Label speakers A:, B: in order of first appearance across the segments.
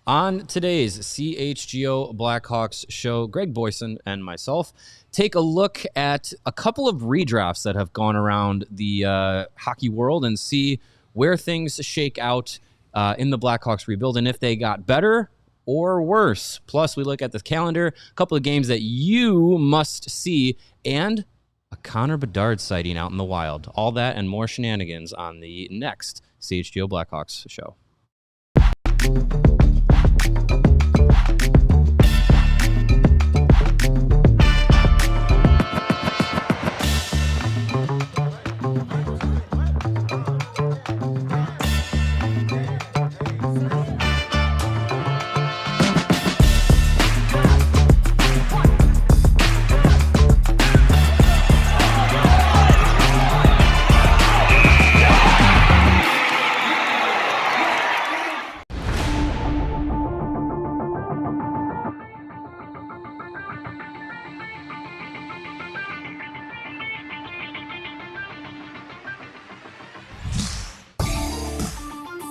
A: On today's CHGO Blackhawks show, Greg Boysen and myself take a look at a couple of redrafts that have gone around the hockey world and see where things shake out in the Blackhawks rebuild and if they got better or worse. Plus, we look at the calendar, a couple of games that you must see, and a Connor Bedard sighting out in the wild. All that and more shenanigans on the next CHGO Blackhawks show.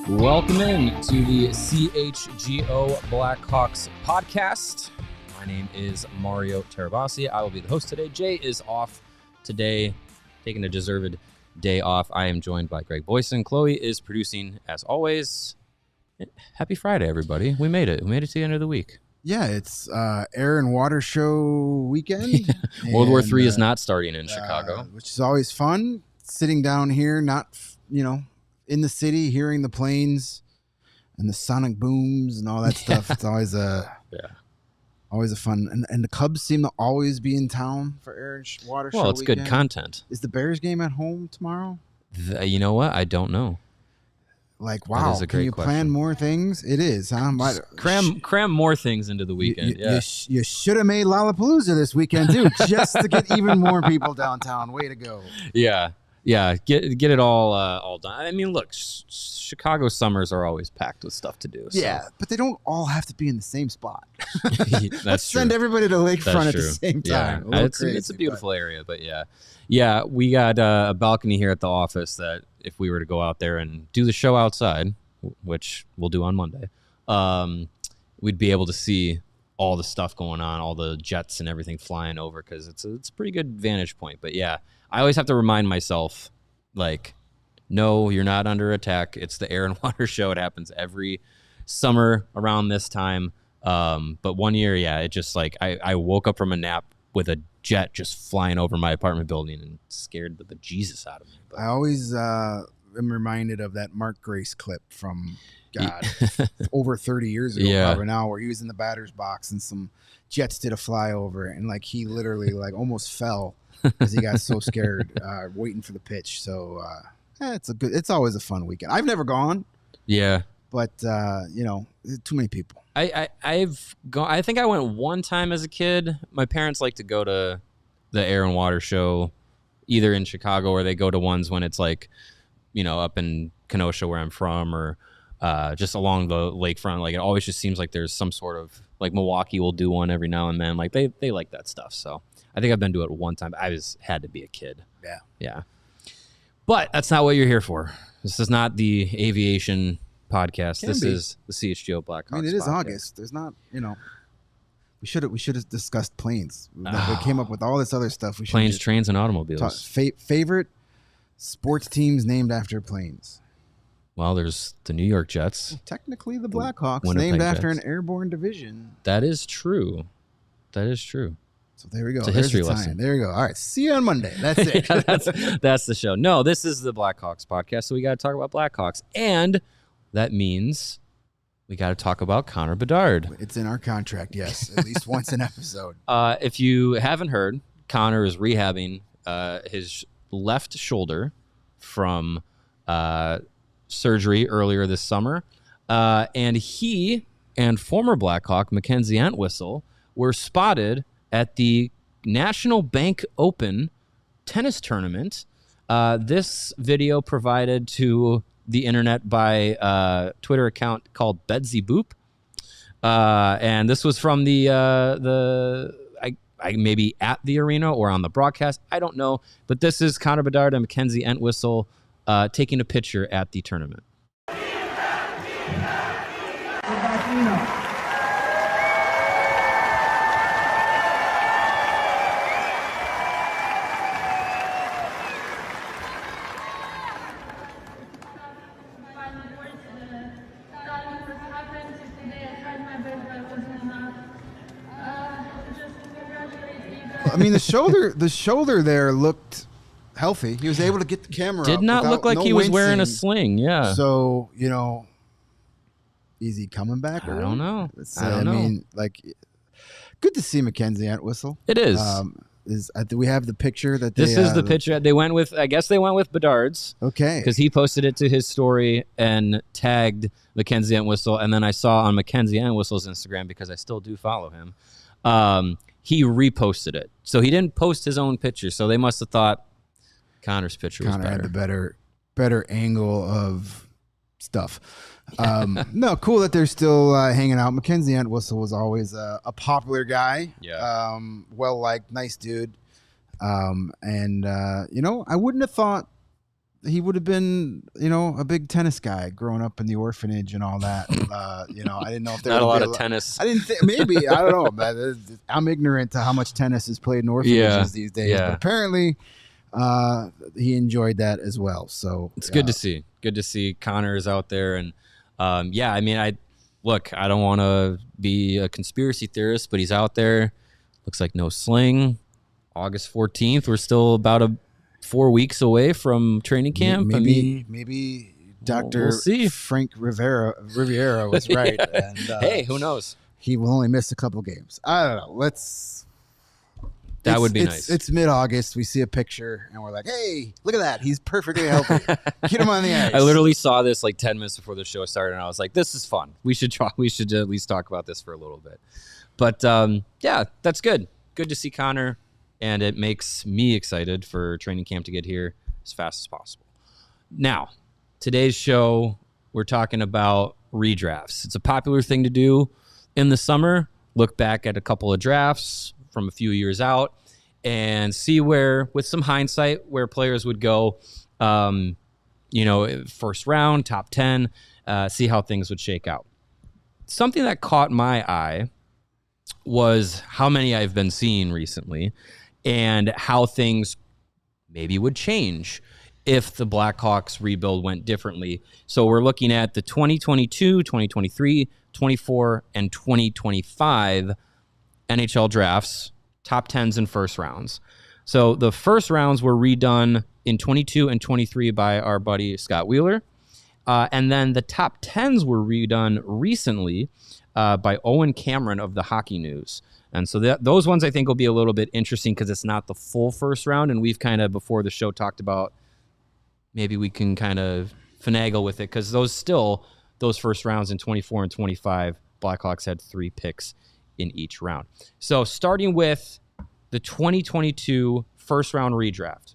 A: Welcome in to the CHGO Blackhawks podcast. My name is Mario Tirabassi. I will be the host today. Jay is off today, taking a deserved day off. I am joined by Greg Boysen. Chloe is producing as always. Happy Friday, everybody. We made it. We made it to the end of the week.
B: Yeah, it's air and water show weekend.
A: World War III is not starting in Chicago.
B: Which is always fun. Sitting down here, not, in the city, hearing the planes and the sonic booms and all that stuff. It's always always a fun. And the Cubs seem to always be in town for air and water show.
A: Well, it's
B: weekend.
A: good content.
B: Is the Bears game at home tomorrow?
A: You know what? I don't know.
B: Like, wow, can you plan more things? It is, huh?
A: Cram more things into the weekend.
B: You should have made Lollapalooza this weekend, too, just to get even more people downtown. Way to go.
A: Yeah, get it all done. I mean, look, Chicago summers are always packed with stuff to do. So.
B: Yeah, but they don't all have to be in the same spot.
A: Let's
B: send everybody to lakefront at the same time.
A: Yeah. It's a beautiful area, but yeah, we got a balcony here at the office that if we were to go out there and do the show outside, which we'll do on Monday, we'd be able to see all the stuff going on, all the jets and everything flying over, because it's a pretty good vantage point. But yeah, I always have to remind myself, like, no, you're not under attack. It's the air and water show. It happens every summer around this time. But one year, it just like I woke up from a nap with a jet just flying over my apartment building and scared the bejesus out of me. But I
B: always am reminded of that Mark Grace clip from over 30 years ago, probably now, where he was in the batter's box and some jets did a flyover and like he literally like almost fell because he got so scared waiting for the pitch. So it's always a fun weekend. I've never gone.
A: Yeah.
B: But too many people.
A: I've gone. I think I went one time as a kid. My parents like to go to the air and water show, either in Chicago or they go to ones when it's like, up in Kenosha where I'm from, or just along the lakefront. Like it always just seems like there's some sort of like Milwaukee will do one every now and then. Like they like that stuff. So I think I've been to it one time. I had to be a kid. Yeah. But that's not what you're here for. This is not the aviation podcast. This is the CHGO Blackhawks.
B: I mean, it is
A: podcast.
B: August. There's not, we should have discussed planes. We came up with all this other stuff.
A: Planes, trains, and automobiles.
B: Favorite sports teams named after planes.
A: Well, there's the New York Jets.
B: Well, technically, the Blackhawks, named after an airborne division.
A: That is true.
B: So there we go.
A: It's a history lesson.
B: There we go. All right. See you on Monday. That's it.
A: that's the show. No, this is the Blackhawks podcast, so we got to talk about Blackhawks. And that means we got to talk about Connor Bedard.
B: It's in our contract, yes. At least once an episode.
A: If you haven't heard, Connor is rehabbing his left shoulder from surgery earlier this summer. And he and former Blackhawk Mackenzie Entwistle were spotted at the National Bank Open tennis tournament. This video provided to the internet by a Twitter account called Bedsy Boop. And this was from I maybe at the arena or on the broadcast. I don't know. But this is Connor Bedard and Mackenzie Entwistle taking a picture at the tournament.
C: We're back
B: I mean, the shoulder there looked healthy. He was able to get the camera.
A: Did not look like he was wearing a sling. Yeah.
B: So, is he coming back?
A: I don't know.
B: I mean, like, good to see Mackenzie Entwistle.
A: It is.
B: Do we have the picture that
A: this is the picture they went with? I guess they went with Bedard's.
B: Okay.
A: Because he posted it to his story and tagged Mackenzie Entwistle, and then I saw on Mackenzie Entwistle's Instagram, because I still do follow him. He reposted it. So he didn't post his own picture. So they must have thought Connor's picture was better.
B: Connor had the better angle of stuff. No, cool that they're still hanging out. Mackenzie Entwistle was always a popular guy.
A: Yeah.
B: Well-liked, nice dude. I wouldn't have thought he would have been, a big tennis guy growing up in the orphanage and all that. I didn't know if there
A: not
B: would
A: a lot
B: be
A: of tennis.
B: I didn't think, maybe, I don't know. But I'm ignorant to how much tennis is played in orphanages these days.
A: Yeah.
B: But apparently he enjoyed that as well. So
A: it's good to see. Good to see Connor is out there. And I don't want to be a conspiracy theorist, but he's out there. Looks like no sling. August 14th. We're still about 4 weeks away from training camp.
B: Maybe Dr.
A: We'll
B: Frank Riviera was right. And,
A: hey, who knows?
B: He will only miss a couple games. I don't know.
A: That would be nice.
B: It's mid-August. We see a picture, and we're like, hey, look at that. He's perfectly healthy. Get him on the ice.
A: I literally saw this like 10 minutes before the show started, and I was like, this is fun. We should at least talk about this for a little bit. But, that's good. Good to see Connor, and it makes me excited for training camp to get here as fast as possible. Now, today's show, we're talking about redrafts. It's a popular thing to do in the summer. Look back at a couple of drafts from a few years out and see where, with some hindsight, where players would go, first round, top 10, see how things would shake out. Something that caught my eye was how many I've been seeing recently and how things maybe would change if the Blackhawks rebuild went differently. So we're looking at the 2022, 2023, 24, and 2025 NHL Drafts, top 10s and first rounds. So the first rounds were redone in 22 and 23 by our buddy Scott Wheeler. And then the top 10s were redone recently by Owen Cameron of the Hockey News. And so those ones I think will be a little bit interesting because it's not the full first round. And we've kind of, before the show, talked about maybe we can kind of finagle with it because those first rounds in 24 and 25, Blackhawks had 3 picks in each round. So starting with the 2022 first round redraft,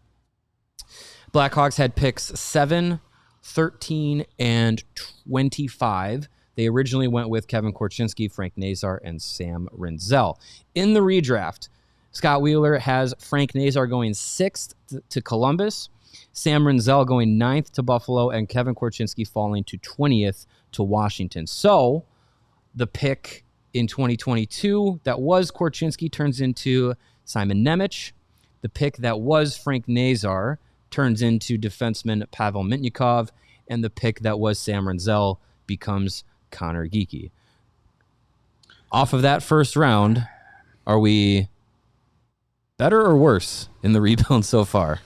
A: Blackhawks had picks 7, 13, and 25. They originally went with Kevin Korchinski, Frank Nazar, and Sam Rinzel. In the redraft, Scott Wheeler has Frank Nazar going 6th to Columbus, Sam Rinzel going 9th to Buffalo, and Kevin Korchinski falling to 20th to Washington. So the pick in 2022 that was Korchinski turns into Simon Nemec. The pick that was Frank Nazar turns into defenseman Pavel Mitnikov. And the pick that was Sam Rinzel becomes Connor Geekie. Off of that first round, are we better or worse in the rebuild so far?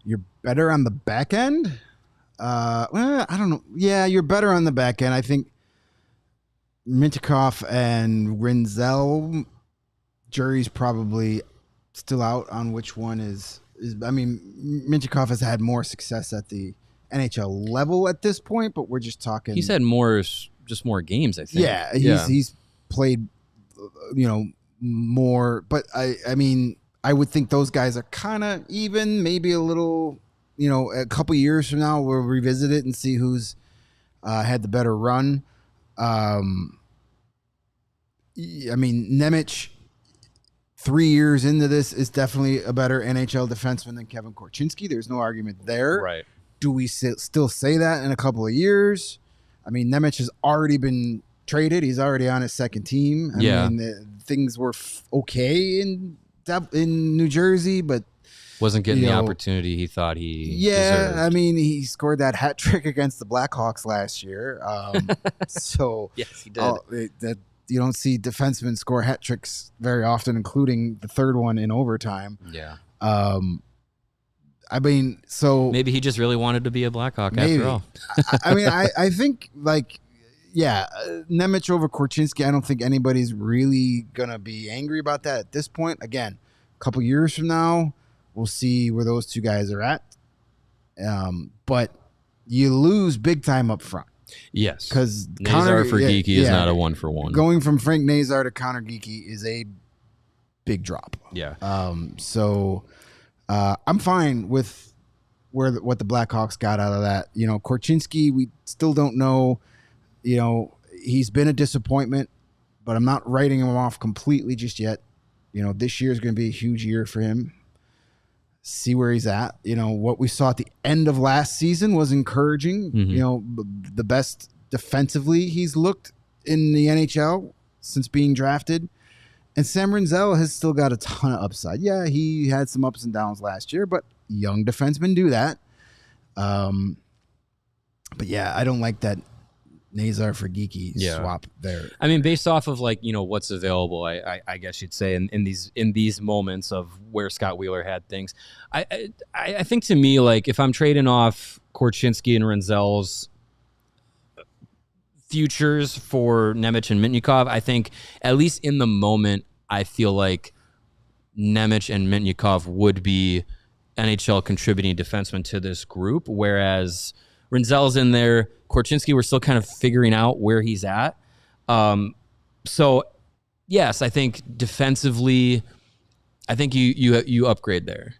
B: You're better on the back end? I don't know. Yeah, you're better on the back end. I think Mitnikov and Rinzel, jury's probably still out on which one is. I mean, Mitnikov has had more success at the NHL level at this point, but we're just talking.
A: He's had more games, I think.
B: Yeah, he's played, more. But I mean, I would think those guys are kind of even. Maybe a little, a couple years from now, we'll revisit it and see who's had the better run. I mean, Nemec, 3 years into this, is definitely a better NHL defenseman than Kevin Korchinski. There's no argument there.
A: Right.
B: Do we still say that in a couple of years? I mean, Nemec has already been traded. He's already on his second team. I mean, things were okay in New Jersey, but
A: wasn't getting the opportunity he thought he deserved.
B: I mean, he scored that hat trick against the Blackhawks last year. So
A: yes, he did.
B: You don't see defensemen score hat tricks very often, including the third one in overtime.
A: Yeah.
B: I mean, so
A: maybe he just really wanted to be a Blackhawk after all.
B: I mean, I think Nemec over Korchinski. I don't think anybody's really gonna be angry about that at this point. Again, a couple years from now, we'll see where those two guys are at. But you lose big time up front.
A: Yes,
B: because
A: Nazar for Geekie is not a 1-for-1.
B: Going from Frank Nazar to Connor Geekie is a big drop.
A: Yeah.
B: I'm fine with what the Blackhawks got out of that. You know, Korchinski, we still don't know. You know, he's been a disappointment, but I'm not writing him off completely just yet. You know, this year is going to be a huge year for him. See where he's at. You know, what we saw at the end of last season was encouraging. Mm-hmm. You know, the best defensively he's looked in the NHL since being drafted. And Sam Rinzel has still got a ton of upside. Yeah, he had some ups and downs last year, but young defensemen do that. But yeah, I don't like that Nazar for Geekie swap there.
A: I mean, based off of what's available, I guess you'd say in these moments of where Scott Wheeler had things, I think to me, like, if I'm trading off Korchinski and Rinzel's futures for Nemec and Mitnyakov, I think at least in the moment, I feel like Nemec and Mitnyakov would be NHL contributing defensemen to this group, whereas Rinzel's in there. Korchinski, we're still kind of figuring out where he's at. So, yes, I think defensively, I think you upgrade there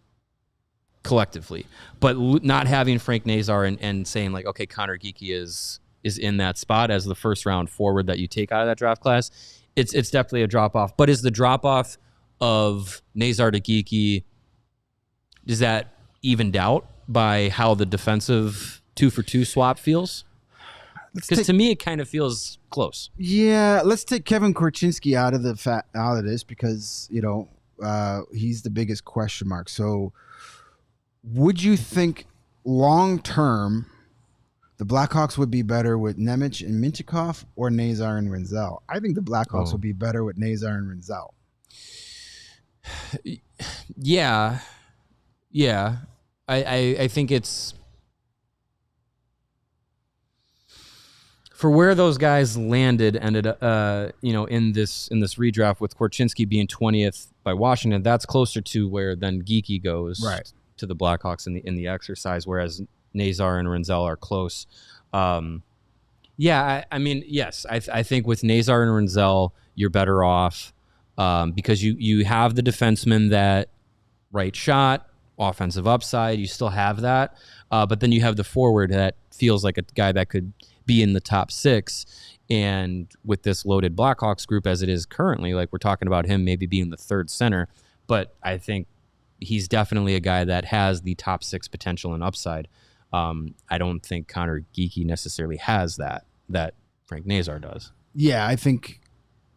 A: collectively. But not having Frank Nazar and saying, like, okay, Connor Geekie is in that spot as the first-round forward that you take out of that draft class, it's definitely a drop-off. But is the drop-off of Nazar to Geekie, is that evened out by how the defensive 2-for-2 swap feels? Because to me, it kind of feels close.
B: Yeah, let's take Kevin Korchinski out of this because he's the biggest question mark. So, would you think long term the Blackhawks would be better with Nemec and Mintyukov or Nazar and Rinzel? I think the Blackhawks would be better with Nazar and Rinzel.
A: Yeah. I think it's for where those guys ended in this redraft, with Korchinski being 20th by Washington. That's closer to where then Geekie goes to the Blackhawks in the exercise, whereas Nazar and Rinzel are close. I mean, yes, I think with Nazar and Rinzel, you're better off because you have the defenseman that right shot, offensive upside. You still have that, but then you have the forward that feels like a guy that could be in the top 6. And with this loaded Blackhawks group as it is currently, like, we're talking about him maybe being the third center, but I think he's definitely a guy that has the top 6 potential and upside. I don't think Connor Geekie necessarily has that Frank Nazar does.
B: Yeah, I think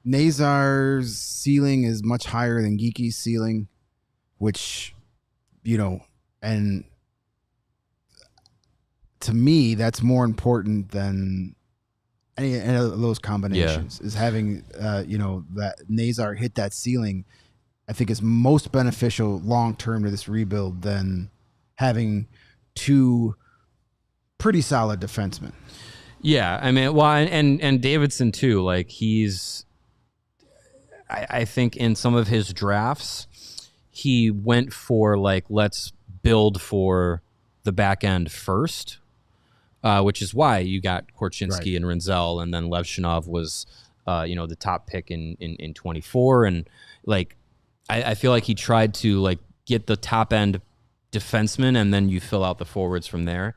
B: Nazar's ceiling is much higher than Geekie's ceiling, which, and to me, that's more important than any of those combinations. Is having, that Nazar hit that ceiling, I think is most beneficial long-term to this rebuild than having two pretty solid defensemen.
A: Yeah, I mean, well, and Davidson too. Like, I think in some of his drafts, he went for, like, let's build for the back end first, which is why you got Korchinski and Rinzel, and then Levshinov was, the top pick in 24, and like, I feel like he tried to, like, get the top end defenseman, and then you fill out the forwards from there.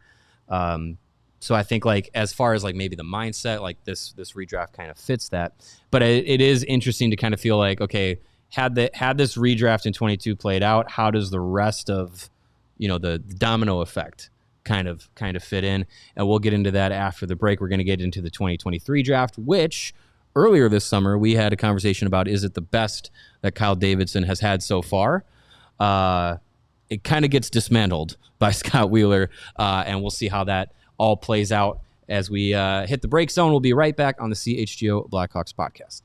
A: So I think, like, as far as, like, maybe the mindset, like, this redraft kind of fits that. But it is interesting to kind of feel like, okay, had this redraft in 22 played out, how does the rest of, the domino effect kind of fit in. And we'll get into that after the break. We're going to get into the 2023 draft, which earlier this summer we had a conversation about, is it the best that Kyle Davidson has had so far? It kind of gets dismantled by Scott Wheeler, and we'll see how that all plays out as we hit the break zone. We'll be right back on the CHGO Blackhawks podcast.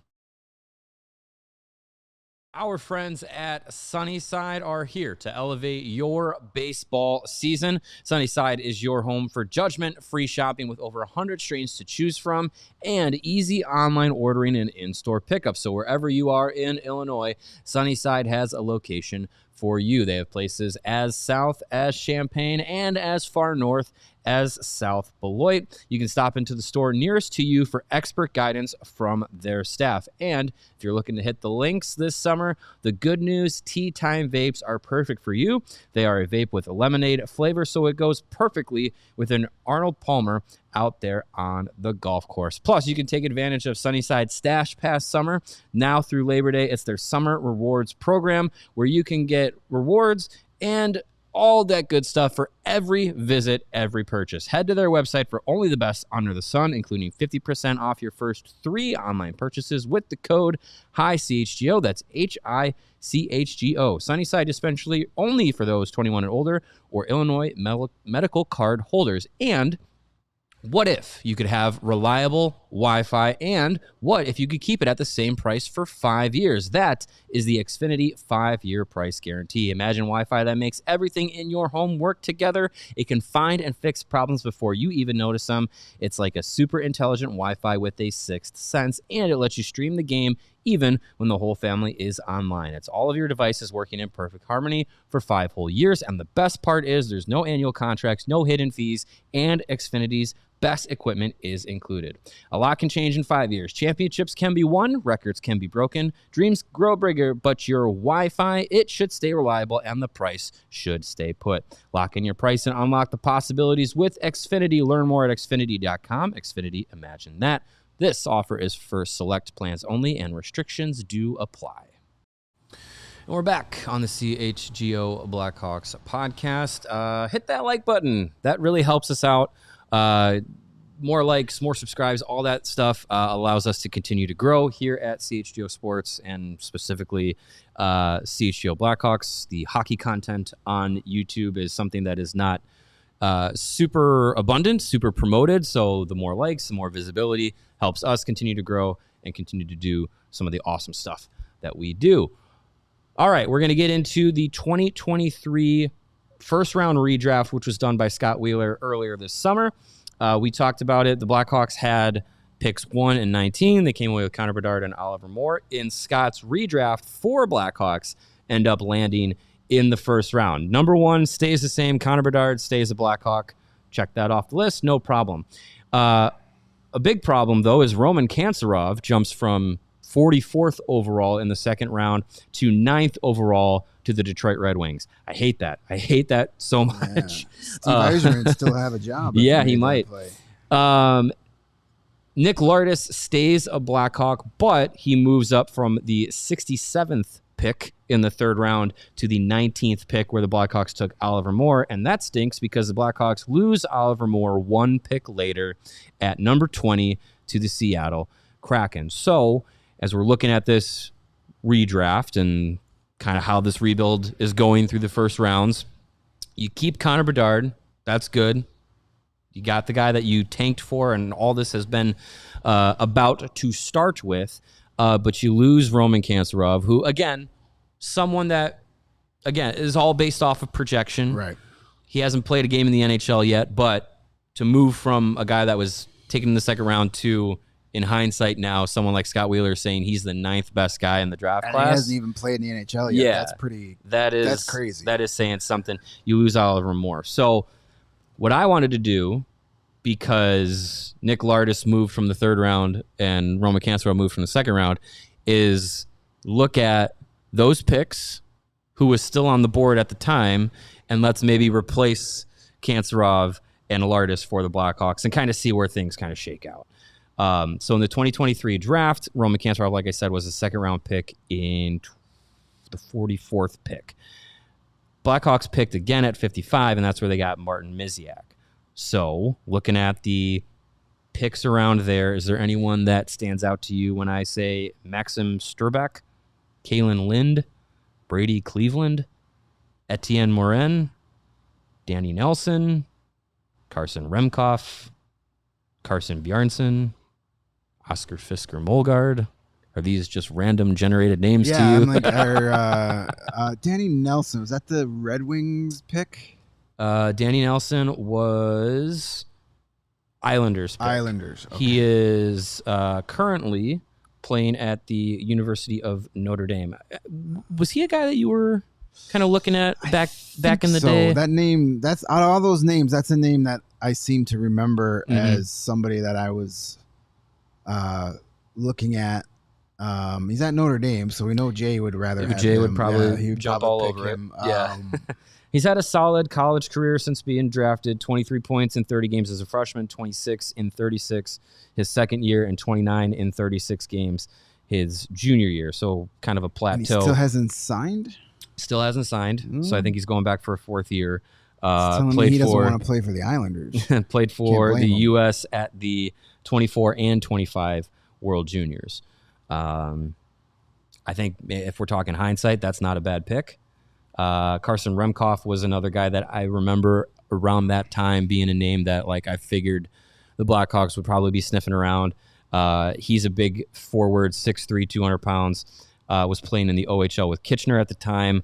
A: Our friends at Sunnyside are here to elevate your baseball season. Sunnyside is your home for judgment-free shopping with over 100 strains to choose from and easy online ordering and in-store pickup. So wherever you are in Illinois, Sunnyside has a location for you. They have places as south as Champaign and as far north as South Beloit. You can stop into the store nearest to you for expert guidance from their staff. And if you're looking to hit the links this summer, the good news, Tea Time vapes are perfect for you. They are a vape with a lemonade flavor, so it goes perfectly with an Arnold Palmer out there on the golf course. Plus, you can take advantage of Sunnyside Stash Pass Summer. Now through Labor Day, it's their summer rewards program where you can get rewards and all that good stuff for every visit, every purchase. Head to their website for only the best under the sun, including 50% off your first 3 online purchases with the code HICHGO. That's HICHGO. Sunnyside dispensary only for those 21 and older or Illinois medical card holders. And what if you could have reliable Wi-Fi, and what if you could keep it at the same price for 5 years? That is the Xfinity 5-year price guarantee. Imagine Wi-Fi that makes everything in your home work together. It can find and fix problems before you even notice them. It's like a super intelligent Wi-Fi with a sixth sense, and it lets you stream the game even when the whole family is online. It's all of your devices working in perfect harmony for 5 whole years, and the best part is there's no annual contracts, no hidden fees, and Xfinity's best equipment is included. A lot can change in 5 years. Championships can be won, records can be broken, dreams grow bigger, but your Wi-Fi, it should stay reliable and the price should stay put. Lock in your price and unlock the possibilities with Xfinity. Learn more at Xfinity.com. Xfinity, imagine that. This offer is for select plans only and restrictions do apply. And we're back on the CHGO Blackhawks podcast. Hit that like button. That really helps us out. More likes, more subscribes, all that stuff allows us to continue to grow here at CHGO Sports, and specifically CHGO Blackhawks. The hockey content on YouTube is something that is not super abundant, super promoted, so the more likes, the more visibility helps us continue to grow and continue to do some of the awesome stuff that we do. All right, we're going to get into the 2023 first-round redraft, which was done by Scott Wheeler earlier this summer. We talked about it. The Blackhawks had picks 1 and 19. They came away with Connor Bedard and Oliver Moore. In Scott's redraft, 4 Blackhawks end up landing in the first round. Number 1 stays the same. Connor Bedard stays a Blackhawk. Check that off the list. No problem. A big problem, though, is Roman Kanserov jumps from 44th overall in the second round to 9th overall to the Detroit Red Wings. I hate that. I hate that so much.
B: Yeah. Steve Yzerman still have a job.
A: Yeah, he might. Nick Lardis stays a Blackhawk, but he moves up from the 67th pick in the third round to the 19th pick, where the Blackhawks took Oliver Moore, and that stinks because the Blackhawks lose Oliver Moore 1 pick later at number 20 to the Seattle Kraken. So as we're looking at this redraft and kind of how this rebuild is going through the first rounds, you keep Connor Bedard. That's good. You got the guy that you tanked for, and all this has been about to start with. But you lose Roman Kanserov, who, again, someone that, again, is all based off of projection.
B: Right.
A: He hasn't played a game in the NHL yet, but to move from a guy that was taken in the second round to, in hindsight now, someone like Scott Wheeler saying he's the 9th best guy in the draft class.
B: He hasn't even played in the NHL yet.
A: Yeah,
B: that's crazy.
A: That is saying something. You lose Oliver Moore. So what I wanted to do, because Nick Lardis moved from the third round and Roman Kanserov moved from the second round, is look at those picks, who was still on the board at the time, and let's maybe replace Kanserov and Lardis for the Blackhawks and kind of see where things kind of shake out. So in the 2023 draft, Roman Kanserov, like I said, was a second-round pick in the 44th pick. Blackhawks picked again at 55, and that's where they got Martin Misiak. So looking at the picks around there, is there anyone that stands out to you when I say Maxim Sturbeck, Kalen Lind, Brady Cleveland, Etienne Morin, Danny Nelson, Carson Remkoff, Carson Bjarnson, Oscar Fisker Molgaard? Are these just random generated names to you?
B: I'm like, Danny Nelson, was that the Red Wings pick?
A: Danny Nelson was Islanders pick.
B: Islanders. Okay.
A: He is currently playing at the University of Notre Dame. Was he a guy that you were kind of looking at back in the day?
B: That name, that's out of all those names, that's a name that I seem to remember as somebody that I was looking at. He's at Notre Dame, so we know Jay would rather have
A: Jay
B: him.
A: would probably
B: he would
A: jump
B: probably
A: all
B: pick
A: over
B: him.
A: it. Yeah. He's had a solid college career since being drafted. 23 points in 30 games as a freshman, 26 in 36 his second year, and 29 in 36 games his junior year. So kind of a plateau.
B: And he still hasn't signed?
A: Still hasn't signed. So I think he's going back for a fourth year.
B: Telling me he doesn't want to play for the Islanders.
A: Played for the
B: him.
A: U.S. at the 24 and 25 World Juniors. I think if we're talking hindsight, that's not a bad pick. Carson Remkoff was another guy that I remember around that time being a name that like I figured the Blackhawks would probably be sniffing around. He's a big forward, 6'3", 200 pounds, was playing in the OHL with Kitchener at the time.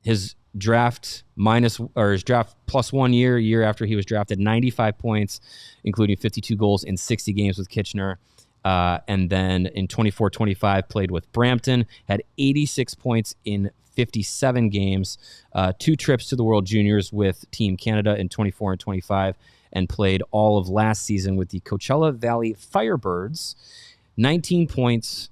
A: His draft plus 1 year after he was drafted, 95 points, including 52 goals in 60 games with Kitchener. And then in 24-25 played with Brampton, had 86 points in 57 games, 2 trips to the World Juniors with Team Canada in 24 and 25, and played all of last season with the Coachella Valley Firebirds, 19 points,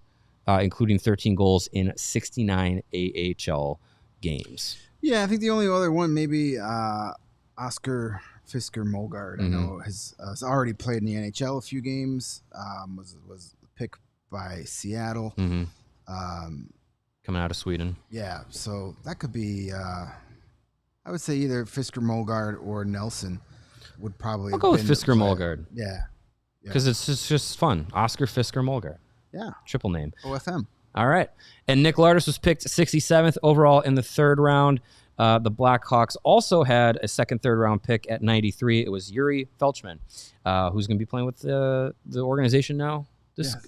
A: including 13 goals in 69 AHL games.
B: Yeah, I think the only other one, maybe Oscar Fisker Molgaard. I know has already played in the NHL a few games. Was picked by Seattle.
A: Coming out of Sweden.
B: Yeah, so that could be. I would say either Fisker Molgaard or Nelson would probably.
A: I'll go with Fisker Molgaard.
B: Yeah,
A: because it's just fun. Oscar Fisker Molgaard.
B: Yeah,
A: triple name.
B: OFM.
A: All right, and Nick Lardis was picked 67th overall in the third round. The Blackhawks also had a second, third round pick at 93. It was Yuri Felchman, who's going to be playing with the organization now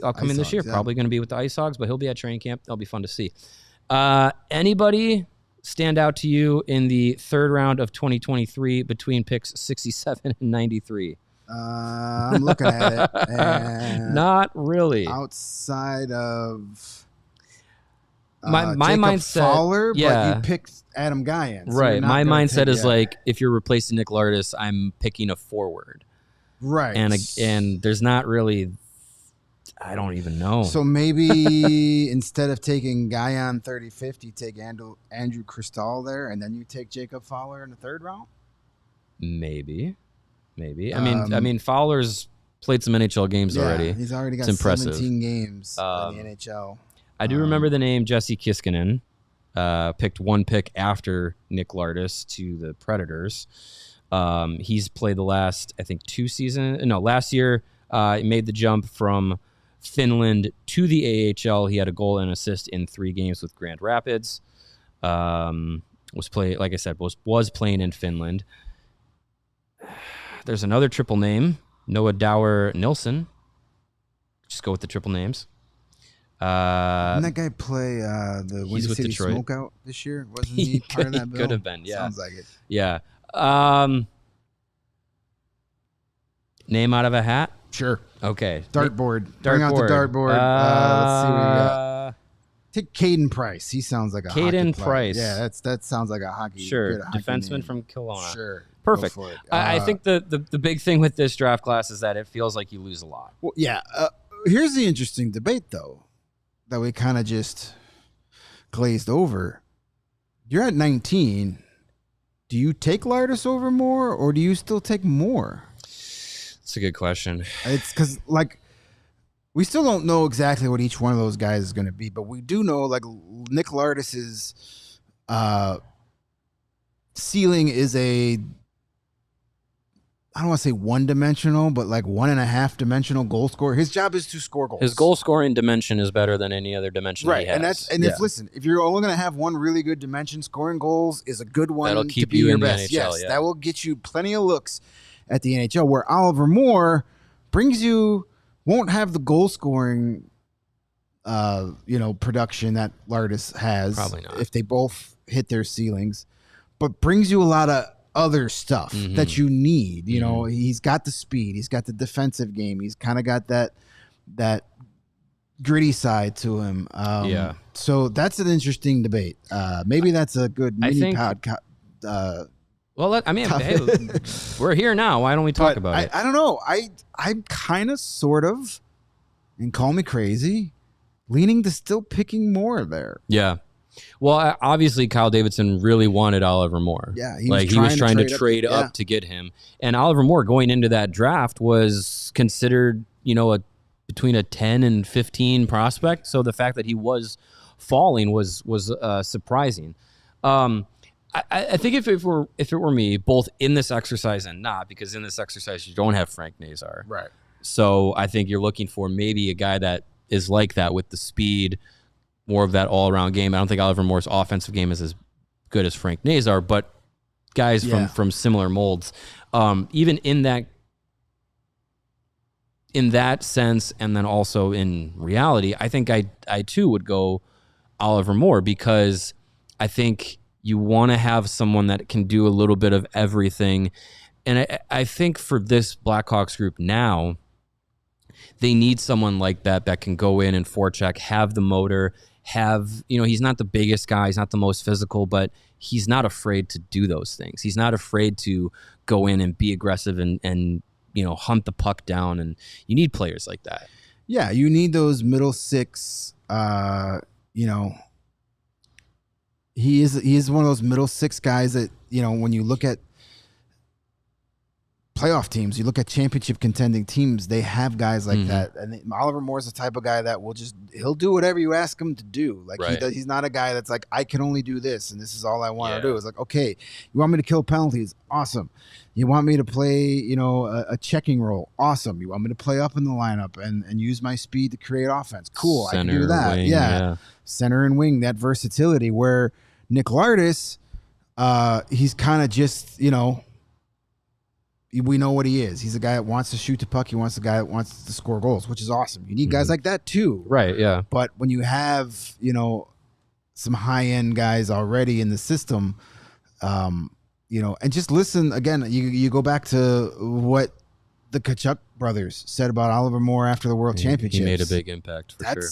A: upcoming this year. Probably going to be with the Ice Hogs, but he'll be at training camp. That'll be fun to see. Anybody stand out to you in the third round of 2023 between picks 67 and 93?
B: I'm looking at it. And
A: not really.
B: Outside of
A: my mindset,
B: Fowler, but you picked Adam Guyan. So
A: right. My mindset is like, if you're replacing Nick Lardis, I'm picking a forward.
B: Right.
A: And there's not really, I don't even know.
B: So maybe instead of taking Guyan 35th, you take Andrew Cristal there, and then you take Jacob Fowler in the third round?
A: Maybe. I mean, Fowler's played some NHL games already.
B: He's already got
A: it's
B: 17 games in the NHL.
A: I do remember the name Jesse Kiskinen. Picked one pick after Nick Lardis to the Predators. He's played the last, I think, last year. He made the jump from Finland to the AHL. He had a goal and assist in 3 games with Grand Rapids. Was playing in Finland. There's another triple name, Noah Dower Nilsson. Just go with the triple names.
B: Didn't that guy play the Windy City
A: Detroit.
B: Smokeout this year? Wasn't he part of that bill?
A: Could have been, yeah.
B: Sounds like it.
A: Yeah. Name out of a hat?
B: Sure.
A: Okay.
B: Dartboard. Bring out the dartboard. Let's see what we got. Take Caden Price. He sounds like a hockey player.
A: Price.
B: Yeah, that sounds like a hockey.
A: Sure.
B: Hockey
A: Defenseman
B: name.
A: from Kelowna.
B: Sure.
A: Perfect.
B: Go for it.
A: I think the big thing with this draft class is that it feels like you lose a lot.
B: Well, yeah. Here's the interesting debate, though, that we kind of just glazed over. You're at 19. Do you take Lardis over more, or do you still take more?
A: That's a good question.
B: It's because, like, we still don't know exactly what each one of those guys is going to be, but we do know, like, Nick Lardis's ceiling is a I don't want to say one-dimensional, but like 1.5-dimensional goal scorer. His job is to score goals.
A: His goal scoring dimension is better than any other dimension he has.
B: If you're only going to have one really good dimension, scoring goals is a good one.
A: That'll keep
B: to be
A: you
B: your
A: in
B: best.
A: the NHL.
B: Yes, that will get you plenty of looks at the NHL. Where Oliver Moore won't have the goal scoring, production that Lardis has.
A: Probably not.
B: If they both hit their ceilings, but brings you a lot of other stuff that you need. You know, he's got the speed, he's got the defensive game, he's kind of got that gritty side to him. So that's an interesting debate. Maybe that's a good mini podcast.
A: Hey, we're here now. Why don't we talk about it?
B: I don't know. I'm kind of sort of, and call me crazy, leaning to still picking Moore there.
A: Yeah. Well, obviously, Kyle Davidson really wanted Oliver Moore.
B: Yeah,
A: he was trying to trade up to get him. And Oliver Moore going into that draft was considered, between a 10 and 15 prospect. So the fact that he was falling was surprising. I think if it were me, both in this exercise and not, because in this exercise you don't have Frank Nazar.
B: Right.
A: So I think you're looking for maybe a guy that is like that with the speed, more of that all-around game. I don't think Oliver Moore's offensive game is as good as Frank Nazar, but guys from similar molds. Even in that sense, and then also in reality, I think I too would go Oliver Moore, because I think you want to have someone that can do a little bit of everything. And I think for this Blackhawks group now, they need someone like that can go in and forecheck, have the motor, he's not the biggest guy, he's not the most physical, but he's not afraid to do those things. He's not afraid to go in and be aggressive and hunt the puck down, and you need players like that.
B: Yeah, you need those middle six. He is one of those middle six guys that, when you look at playoff teams, you look at championship contending teams, they have guys like that. And Oliver Moore's the type of guy that he'll do whatever you ask him to do. Like he's not a guy that's like, I can only do this and this is all I want to do. It's like, okay, you want me to kill penalties? Awesome. You want me to play, a checking role? Awesome. You want me to play up in the lineup and use my speed to create offense? Cool.
A: Center,
B: I can do that.
A: wing,
B: yeah. Center and wing, that versatility, where Nick Lardis, he's kind of just, we know what he is. He's a guy that wants to shoot the puck. He wants a guy that wants to score goals, which is awesome. You need guys like that too.
A: Right, yeah.
B: But when you have, some high-end guys already in the system, and just listen, again, you go back to what the Tkachuk brothers said about Oliver Moore after the World Championships.
A: He made a big impact, for sure.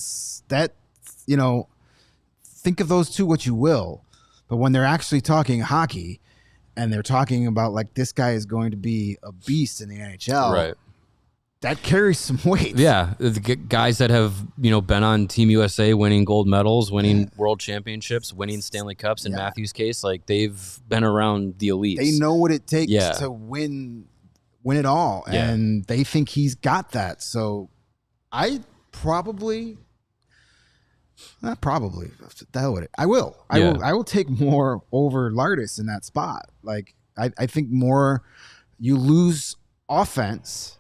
B: Think of those two what you will, but when they're actually talking hockey, and they're talking about like this guy is going to be a beast in the NHL,
A: right?
B: That carries some weight.
A: Yeah, the guys that have been on Team USA, winning gold medals, winning world championships, winning Stanley Cups. In Matthew's case, like they've been around the elites.
B: They know what it takes to win it all, and they think he's got that. So, I probably. Not probably. The hell with it. I will. I will take Moore over Lardis in that spot. Like I think Moore, you lose offense,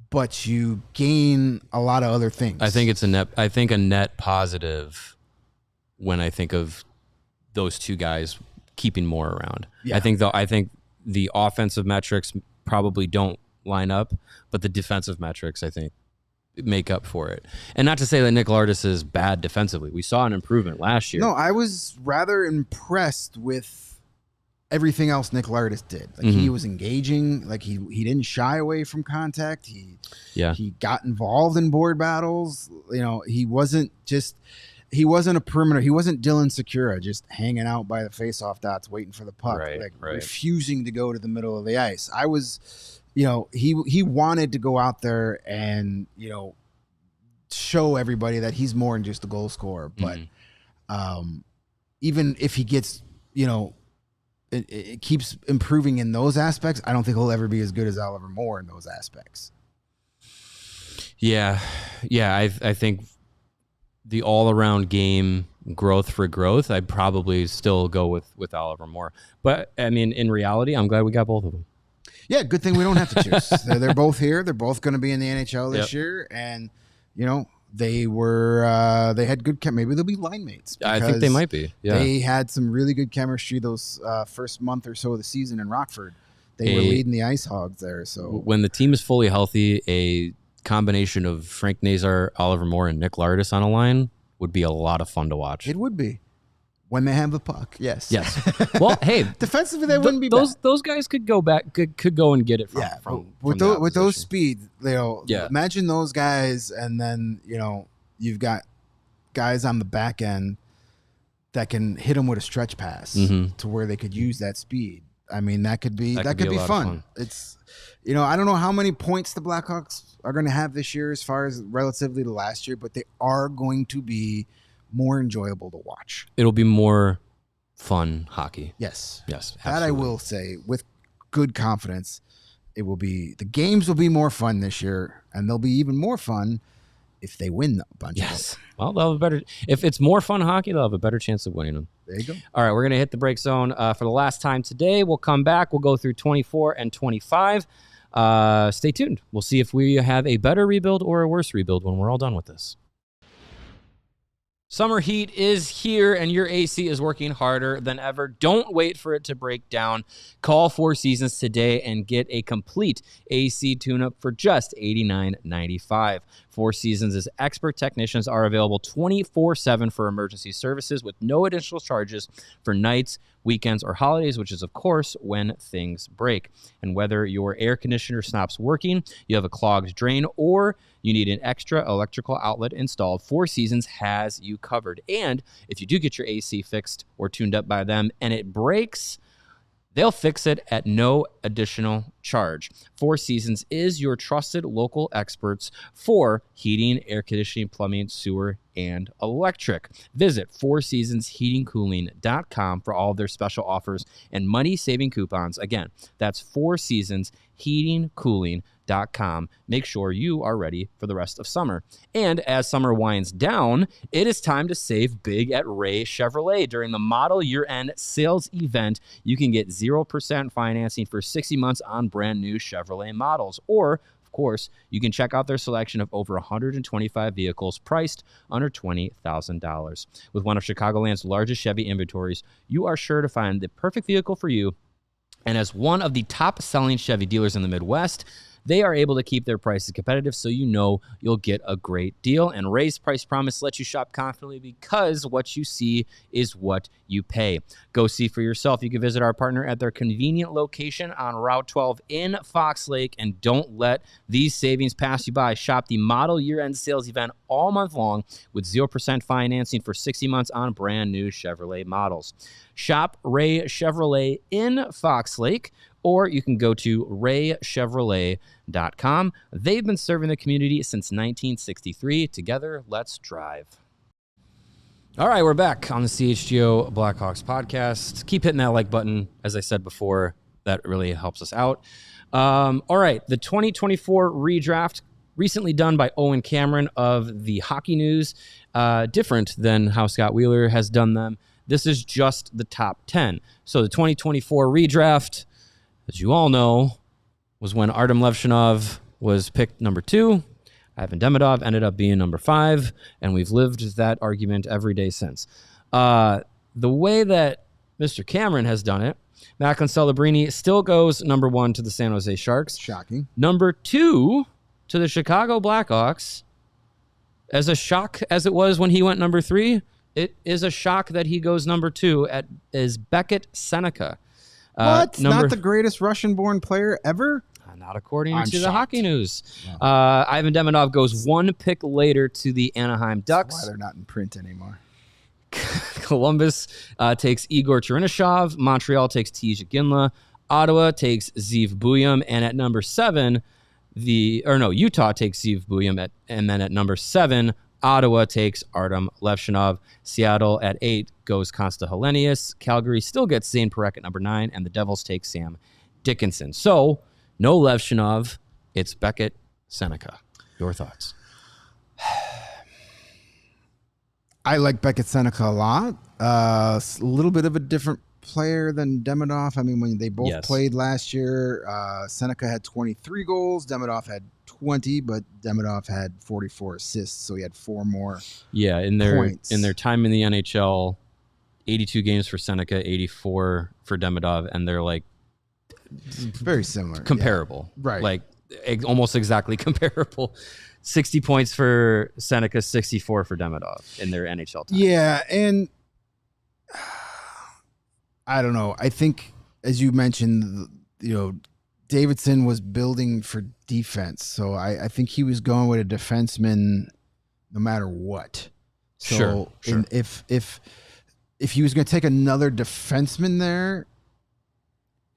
B: but you gain a lot of other things.
A: I think it's a net positive when I think of those two guys keeping Moore around. Yeah. I think the offensive metrics probably don't line up, but the defensive metrics, I think, make up for it. And not to say that Nick Lardis is bad defensively. We saw an improvement last year.
B: No, I was rather impressed with everything else Nick Lardis did. Like he was engaging, like he didn't shy away from contact. He got involved in board battles. He wasn't a perimeter. He wasn't Dylan Secura just hanging out by the faceoff dots waiting for the puck, refusing to go to the middle of the ice. I was he wanted to go out there and, show everybody that he's more than just a goal scorer. But even if he gets, it keeps improving in those aspects, I don't think he'll ever be as good as Oliver Moore in those aspects.
A: Yeah. Yeah. I think the all-around game, growth for growth, I'd probably still go with Oliver Moore. But, I mean, in reality, I'm glad we got both of them.
B: Yeah, good thing we don't have to choose. They're both here. They're both going to be in the NHL this year, and they were they had good maybe they'll be line mates.
A: I think they might be. Yeah,
B: they had some really good chemistry those first month or so of the season in Rockford. They were leading the Ice Hogs there. So
A: when the team is fully healthy, a combination of Frank Nazar, Oliver Moore, and Nick Lardis on a line would be a lot of fun to watch.
B: It would be. When they have the puck, yes.
A: Well, hey,
B: defensively they wouldn't be bad.
A: Those guys could go back, could go and get it from
B: with those speed. Imagine those guys, and then you've got guys on the back end that can hit them with a stretch pass to where they could use that speed. I mean, that could be fun. It's I don't know how many points the Blackhawks are going to have this year as far as relatively to last year, but they are going to be more enjoyable to watch.
A: It'll be more fun hockey.
B: Yes,
A: absolutely.
B: That I will say with good confidence. It will be the games will be more fun this year, and they'll be even more fun if they win a bunch of them.
A: Well, they'll have a better. If it's more fun hockey, they'll have a better chance of winning them.
B: There you go.
A: All right, we're gonna hit the break zone for the last time today. We'll come back. We'll go through 24 and 25. Stay tuned. We'll see if we have a better rebuild or a worse rebuild when we're all done with this. Summer heat is here, and your AC is working harder than ever. Don't wait for it to break down. Call Four Seasons today and get a complete AC tune-up for just $89.95. Four Seasons' expert technicians are available 24/7 for emergency services with no additional charges for nights, weekends, or holidays, which is, of course, when things break. And whether your air conditioner stops working, you have a clogged drain, or you need an extra electrical outlet installed, Four Seasons has you covered. And if you do get your AC fixed or tuned up by them and it breaks, they'll fix it at no additional charge. Four Seasons is your trusted local experts for heating, air conditioning, plumbing, sewer, and electric. Visit fourseasonsheatingcooling.com for all of their special offers and money-saving coupons. Again, that's fourseasonsheatingcooling.com. Make sure you are ready for the rest of summer. And as summer winds down, it is time to save big at Ray Chevrolet. During the model year-end sales event, you can get 0% financing for 60 months on brand new Chevrolet models. Or, of course, you can check out their selection of over 125 vehicles priced under $20,000. With one of Chicagoland's largest Chevy inventories, you are sure to find the perfect vehicle for you. And as one of the top-selling Chevy dealers in the Midwest, they are able to keep their prices competitive, so you know you'll get a great deal. And Ray's Price Promise lets you shop confidently because what you see is what you pay. Go see for yourself. You can visit our partner at their convenient location on Route 12 in Fox Lake, and don't let these savings pass you by. Shop the model year-end sales event all month long with 0% financing for 60 months on brand new Chevrolet models. Shop Ray Chevrolet in Fox Lake, or you can go to raychevrolet.com. They've been serving the community since 1963. Together, let's drive. All right, we're back on the CHGO Blackhawks podcast. Keep hitting that like button. As I said before, that really helps us out. All right, the 2024 redraft, recently done by Owen Cameron of the Hockey News. Different than how Scott Wheeler has done them. This is just the top 10. So the 2024 redraft, as you all know, was when Artem Levshinov was picked number 2. Ivan Demidov ended up being number 5, and we've lived that argument every day since. The way that Mr. Cameron has done it, Macklin Celebrini still goes number 1 to the San Jose Sharks.
B: Shocking.
A: Number 2 to the Chicago Blackhawks. As a shock as it was when he went number 3, it is a shock that he goes number 2 is Beckett Seneca.
B: What? Not the greatest Russian-born player ever?
A: Not according to the Hockey News. Yeah. Ivan Demidov goes 1 pick later to the Anaheim Ducks.
B: That's why they're not in print anymore.
A: Columbus takes Igor Chernyshev. Montreal takes Tij Ginla. Ottawa takes Zeev Buyum. And at number 7, Utah takes Zeev Buyum. And then at number 7, Ottawa takes Artem Levshinov. Seattle at 8 goes Konsta Helenius. Calgary still gets Zane Parekh at number 9, and the Devils take Sam Dickinson. So, no Levshinov. It's Beckett Seneca. Your thoughts?
B: I like Beckett Seneca a lot. A little bit of a different player than Demidov. I mean, when they both
A: Yes.
B: played last year, Seneca had 23 goals. Demidov had 20, but Demidov had 44 assists, so he had 4 more points.
A: In their time in the NHL, 82 games for Seneca, 84 for Demidov, and they're like
B: very similar,
A: comparable,
B: right?
A: Like almost exactly comparable. 60 points for Seneca, 64 for Demidov in their NHL time.
B: Yeah, and I don't know. I think, as you mentioned, Davidson was building for defense, so I think he was going with a defenseman no matter what. So
A: sure.
B: If he was going to take another defenseman there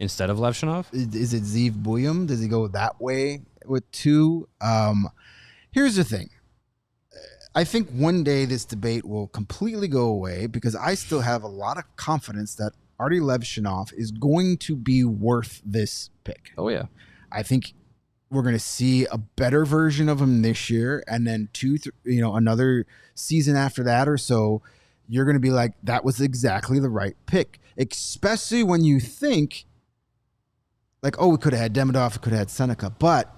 A: instead of Levshunov,
B: is it Zeev Buyum? Does he go that way with 2? Here's the thing. I think one day this debate will completely go away because I still have a lot of confidence that Artie Levshunov is going to be worth this pick.
A: Oh, yeah.
B: I think we're going to see a better version of him this year, and then another season after that or so, you're going to be like, that was exactly the right pick, especially when you think like, oh, we could have had Demidov, we could have had Seneca, but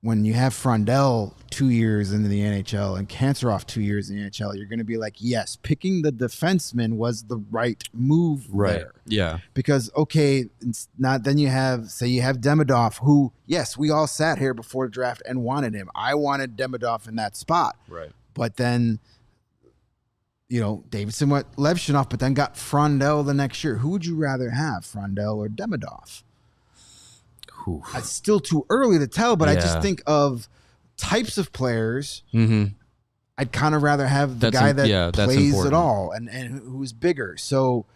B: when you have Frondell 2 years into the NHL and Kanserov 2 years in the NHL, you're going to be like, yes, picking the defenseman was the right move there.
A: Yeah.
B: Because, okay, it's not, then you have Demidov, who, yes, we all sat here before the draft and wanted him. I wanted Demidov in that spot.
A: Right.
B: But then, Davidson went Levshunov, but then got Frondell the next year. Who would you rather have, Frondell or Demidov? It's still too early to tell, but I just think of types of players.
A: Mm-hmm.
B: I'd kind of rather have the guy that plays it all and who's bigger. So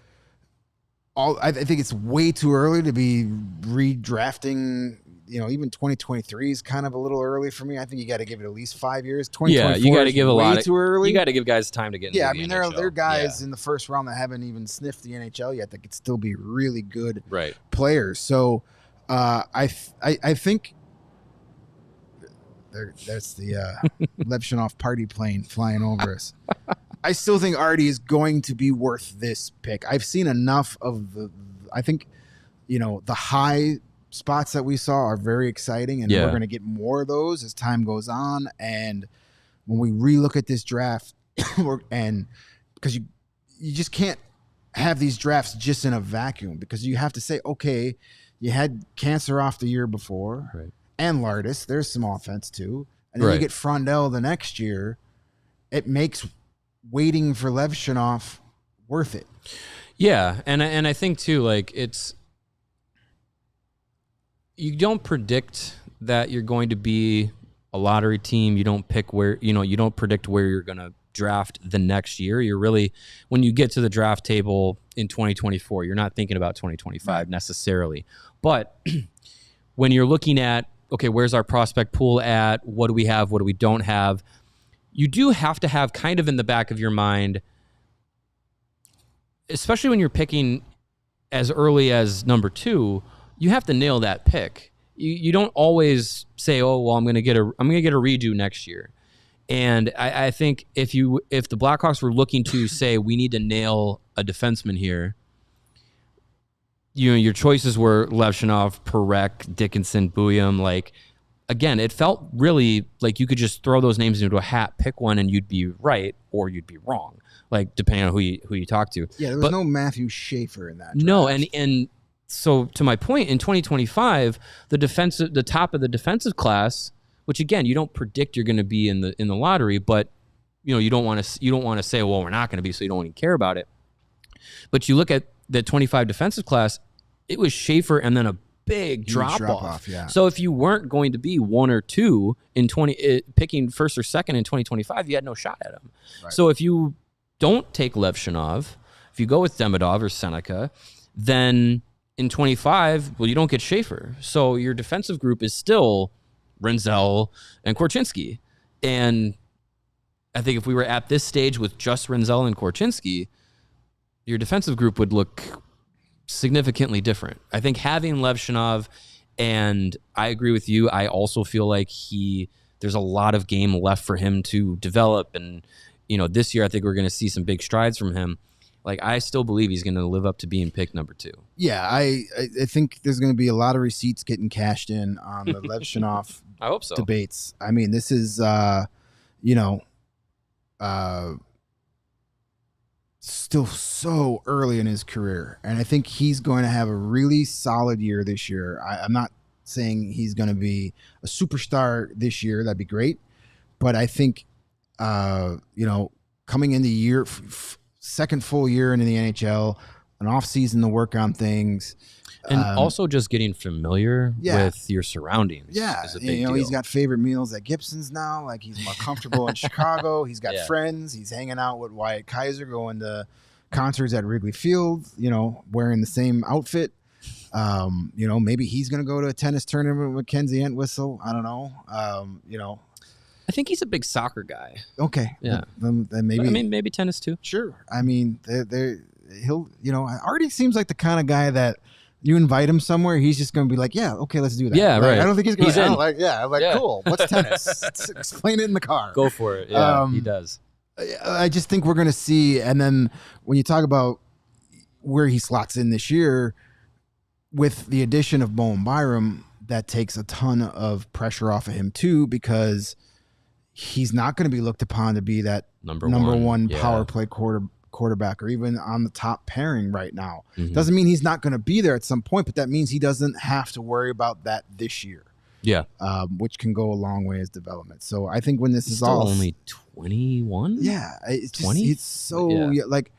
B: I think it's way too early to be redrafting. Even 2023 is kind of a little early for me. I think you got to give it at least 5 years. 2024
A: you got to give a lot
B: too early.
A: You got to give guys time to get into the NHL.
B: There are guys in the first round that haven't even sniffed the NHL yet that could still be really good players. So I think that's the Levshunov party plane flying over us. I still think Artie is going to be worth this pick. I've seen enough of I think, the high spots that we saw are very exciting, and we're going to get more of those as time goes on. And when we relook at this draft, and because you just can't have these drafts just in a vacuum, because you have to say, okay, you had Kanserov the year before,
A: right,
B: and Lardis. There's some offense too, and then you get Frondell the next year. It makes waiting for Levshunov worth it.
A: Yeah, and I think too, like you don't predict that you're going to be a lottery team. You don't pick where, you don't predict where you're going to draft the next year. You're really, when you get to the draft table in 2024, you're not thinking about 2025 necessarily. But when you're looking at, okay, where's our prospect pool at? What do we have? What do we don't have? You do have to have kind of in the back of your mind, especially when you're picking as early as number 2, you have to nail that pick. You don't always say, oh, well, I'm going to get a redo next year. And I think if the Blackhawks were looking to say, we need to nail a defenseman here, your choices were Levshunov, Parekh, Dickinson, Buyum. Like, again, it felt really like you could just throw those names into a hat, pick one, and you'd be right or you'd be wrong, like depending on who you talk to.
B: Yeah, there was no Matthew Schaefer in that draft.
A: No, and so to my point, in 2025, the top of the defensive class, which again, you don't predict you're going to be in the lottery, but you don't want to say, well, we're not going to be, so you don't even care about it. But you look at the 25 defensive class, it was Schaefer and then a big drop off.
B: Yeah.
A: So if you weren't going to be 1 or 2 in picking first or second in 2025, you had no shot at him. Right. So if you don't take Levshunov, if you go with Demidov or Seneca, then in 25, well, you don't get Schaefer. So your defensive group is still Renzel and Korchinski. And I think if we were at this stage with just Renzel and Korchinski, your defensive group would look significantly different. I think having Levshunov, and I agree with you, I also feel like there's a lot of game left for him to develop. And, this year I think we're going to see some big strides from him. Like, I still believe he's going to live up to being pick number 2.
B: Yeah, I think there's going to be a lot of receipts getting cashed in on the Levshunov
A: I hope so.
B: debates. I mean, this is, still so early in his career. And I think he's going to have a really solid year this year. I'm not saying he's going to be a superstar this year. That'd be great. But I think, coming into year, second full year into the NHL, an off season to work on things.
A: And also just getting familiar with your surroundings.
B: Yeah.
A: Is a big deal.
B: He's got favorite meals at Gibson's now. Like, he's more comfortable in Chicago. He's got friends. He's hanging out with Wyatt Kaiser, going to concerts at Wrigley Field, wearing the same outfit. Maybe he's going to go to a tennis tournament with Mackenzie Entwistle. I don't know.
A: I think he's a big soccer guy.
B: Okay.
A: Yeah.
B: Then maybe.
A: But, I mean, maybe tennis too.
B: Sure. I mean, he'll. Artie seems like the kind of guy that you invite him somewhere, he's just going to be like, yeah, okay, let's do that.
A: Yeah, right.
B: I don't think he's going
A: to.
B: Cool. What's tennis? Explain it in the car.
A: Go for it. Yeah, he does.
B: I just think we're going to see, and then when you talk about where he slots in this year, with the addition of Bowen Byram, that takes a ton of pressure off of him too, because he's not going to be looked upon to be that number one power play quarterback, or even on the top pairing right now. Mm-hmm. Doesn't mean he's not going to be there at some point, but that means he doesn't have to worry about that this year.
A: Yeah.
B: Which can go a long way as development. So I think when this is
A: still
B: all
A: only 21.
B: Yeah. It's
A: 20.
B: It's so like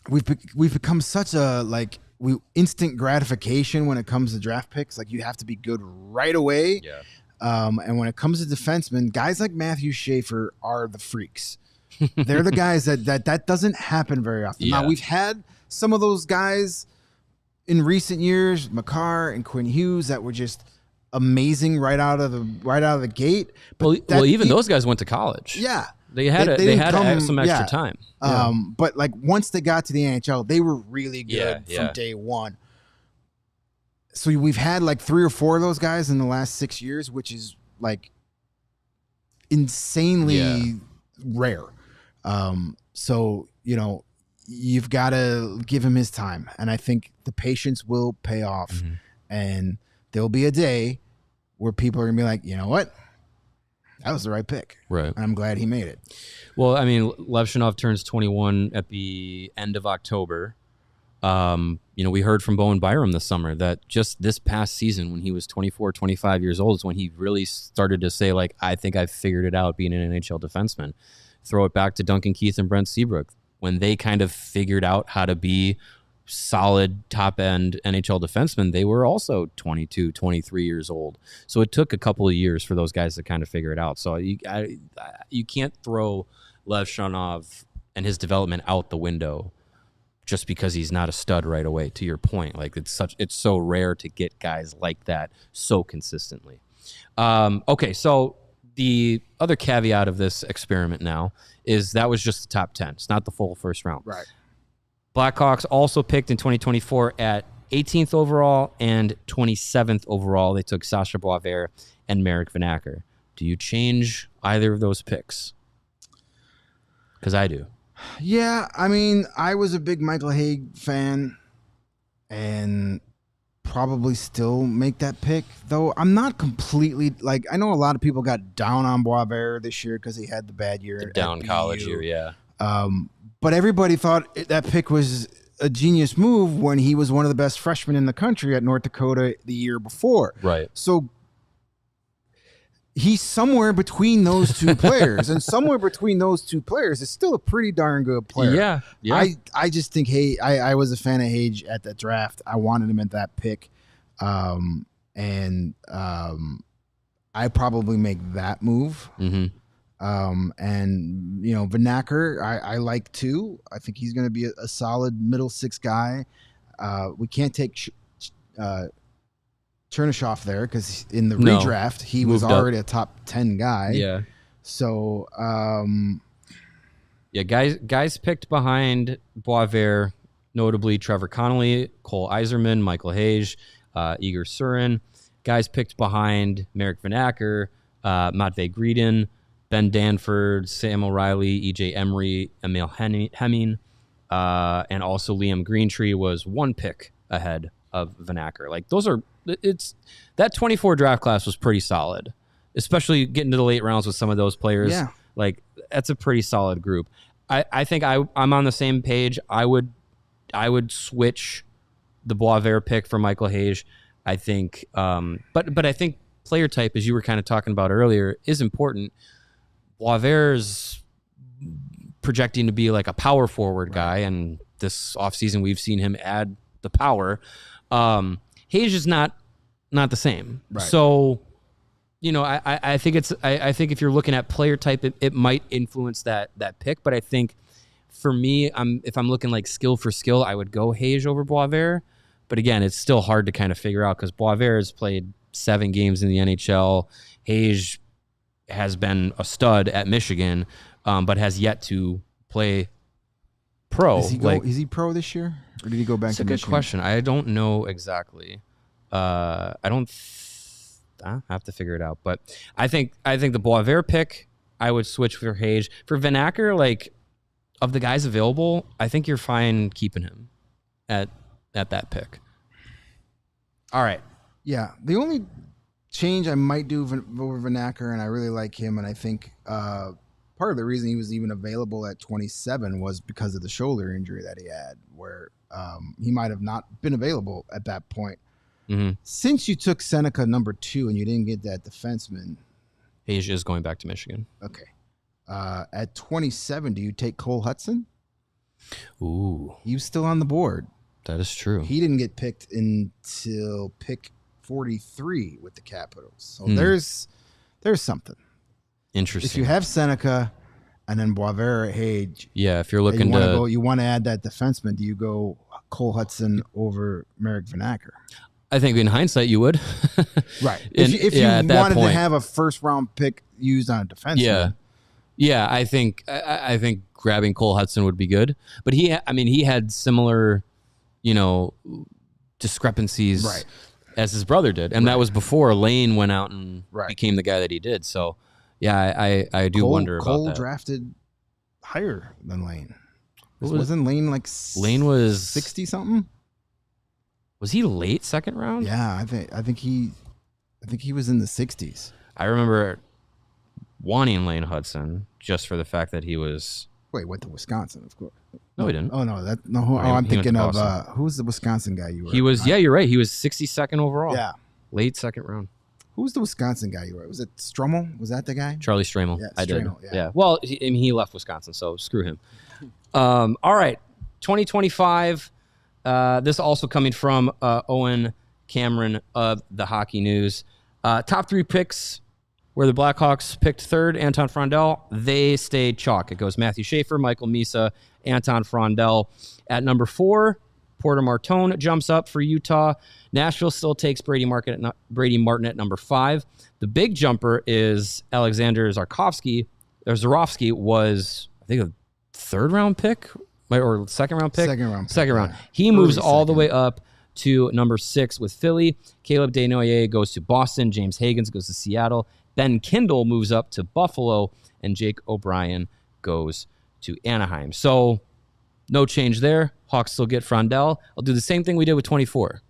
B: we've become such a instant gratification when it comes to draft picks. Like, you have to be good right away.
A: Yeah.
B: And when it comes to defensemen, guys like Matthew Schaefer are the freaks. They're the guys that doesn't happen very often.
A: Yeah.
B: Now, we've had some of those guys in recent years, Makar and Quinn Hughes, that were just amazing right out of the gate. But
A: even those guys went to college.
B: Yeah.
A: They had some extra time. Yeah.
B: But once they got to the NHL, they were really good from day one. So we've had 3 or 4 of those guys in the last 6 years, which is insanely rare. So you've got to give him his time, and I think the patience will pay off. Mm-hmm. And there'll be a day where people are gonna be like, you know what, that was the right pick,
A: right?
B: And I'm glad he made it.
A: Well, I mean, Levshunov turns 21 at the end of October. We heard from Bowen Byram this summer that just this past season, when he was 24, 25 years old, is when he really started to say, I think I've figured it out being an NHL defenseman. Throw it back to Duncan Keith and Brent Seabrook. When they kind of figured out how to be solid top-end NHL defensemen, they were also 22, 23 years old. So it took a couple of years for those guys to kind of figure it out. So you can't throw Levshunov and his development out the window just because he's not a stud right away, to your point. It's so rare to get guys like that so consistently. Okay, so the other caveat of this experiment now is that was just the top 10. It's not the full first round.
B: Right.
A: Blackhawks also picked in 2024 at 18th overall and 27th overall. They took Sasha Boisvert and Marek Vanacker. Do you change either of those picks? Because I do.
B: Yeah, I mean, I was a big Michael Hague fan and probably still make that pick, though I'm not completely I know a lot of people got down on Boisvert this year because he had the bad year,
A: the down college year, yeah.
B: But everybody thought that pick was a genius move when he was one of the best freshmen in the country at North Dakota the year before.
A: Right.
B: So he's somewhere between those two players, and somewhere between those two players is still a pretty darn good player.
A: Yeah.
B: I just think, I was a fan of Hage at that draft. I wanted him at that pick. I probably make that move.
A: Mm-hmm.
B: And Vanacker, I like too. I think he's going to be a solid middle six guy. We can't take Chernyshov there because in the redraft he was already a top 10 guy.
A: Yeah. So guys picked behind Boisvert, notably Trevor Connolly, Cole Iserman, Michael Hage, Igor Surin. Guys picked behind Marek Vanacker, Matvei Gridin, Ben Danford, Sam O'Reilly, EJ Emery, Emil Hemming, and also Liam Greentree was 1 pick ahead of Vanacker. Like that 24 draft class was pretty solid, especially getting to the late rounds with some of those players.
B: Yeah.
A: Like that's a pretty solid group. I think I'm on the same page. I would switch the Boisvert pick for Michael Hage. I think, but I think player type, as you were kind of talking about earlier, is important. Boisvert's projecting to be like a power forward guy, and this offseason we've seen him add the power. Hage is not the same.
B: Right.
A: So, I think I think if you're looking at player type, it might influence that pick. But I think for me, if I'm looking like skill for skill, I would go Hage over Boisvert. But again, it's still hard to kind of figure out because Boisvert has played 7 games in the NHL. Hage has been a stud at Michigan, but has yet to play pro.
B: Is he pro this year, or did he go back to Michigan?
A: That's a good question. I don't know exactly. I have to figure it out. But I think the Boisvert pick, I would switch for Hage. For Vanacker, like of the guys available, I think you're fine keeping him at that pick. All right.
B: Yeah, the only change I might do over Vanacker, and I really like him, and I think part of the reason he was even available at 27 was because of the shoulder injury that he had, where he might have not been available at that point.
A: Mm-hmm.
B: Since you took Seneca number 2 and you didn't get that defenseman,
A: Hage is going back to Michigan.
B: Okay. At 27, do you take Cole Hudson?
A: Ooh.
B: He was still on the board.
A: That is true.
B: He didn't get picked until pick 43 with the Capitals. So there's something.
A: Interesting.
B: If you have Seneca and then Boisvert at Hage,
A: if you're looking
B: you want to add that defenseman, do you go Cole Hudson over Merrick Vanacker?
A: I think in hindsight you would.
B: Right. If you wanted to have a first round pick used on a defenseman.
A: Yeah, I think grabbing Cole Hudson would be good. But he had similar, discrepancies as his brother did. And that was before Lane went out and became the guy that he did. So, yeah, I do wonder about
B: Cole
A: that.
B: drafted higher than Lane. Wasn't Lane like
A: Lane was
B: 60-something?
A: Was he late second round?
B: Yeah, I think he was in the 60s.
A: I remember wanting Lane Hudson just for the fact that he was...
B: Wait, went to Wisconsin, of course.
A: No, he didn't.
B: Oh, no. I'm thinking of... who's the Wisconsin guy you were?
A: He was... Yeah, you're right. He was 62nd overall.
B: Yeah.
A: Late second round.
B: Who's the Wisconsin guy you were? Was it Strummel? Was that the guy?
A: Charlie Stramel.
B: Yeah,
A: I did.
B: Yeah.
A: Well, he left Wisconsin, so screw him. All right. 2025. This also coming from Owen Cameron of the Hockey News. Top 3 picks where the Blackhawks picked 3rd, Anton Frondell. They stayed chalk. It goes Matthew Schaefer, Michael Misa, Anton Frondell. At number 4, Porter Martone jumps up for Utah. Nashville still takes Brady Martin at number 5. The big jumper is Alexander Zarkovsky. Zarovsky was, I think, a 3rd round pick or second round pick. Second round. He moves all the way up to number 6 with Philly. Caleb Desnoyers goes to Boston. James Higgins goes to Seattle. Ben Kindle moves up to Buffalo, and Jake O'Brien goes to Anaheim. So no change there. Hawks still get Frondell. I'll do the same thing we did with 24.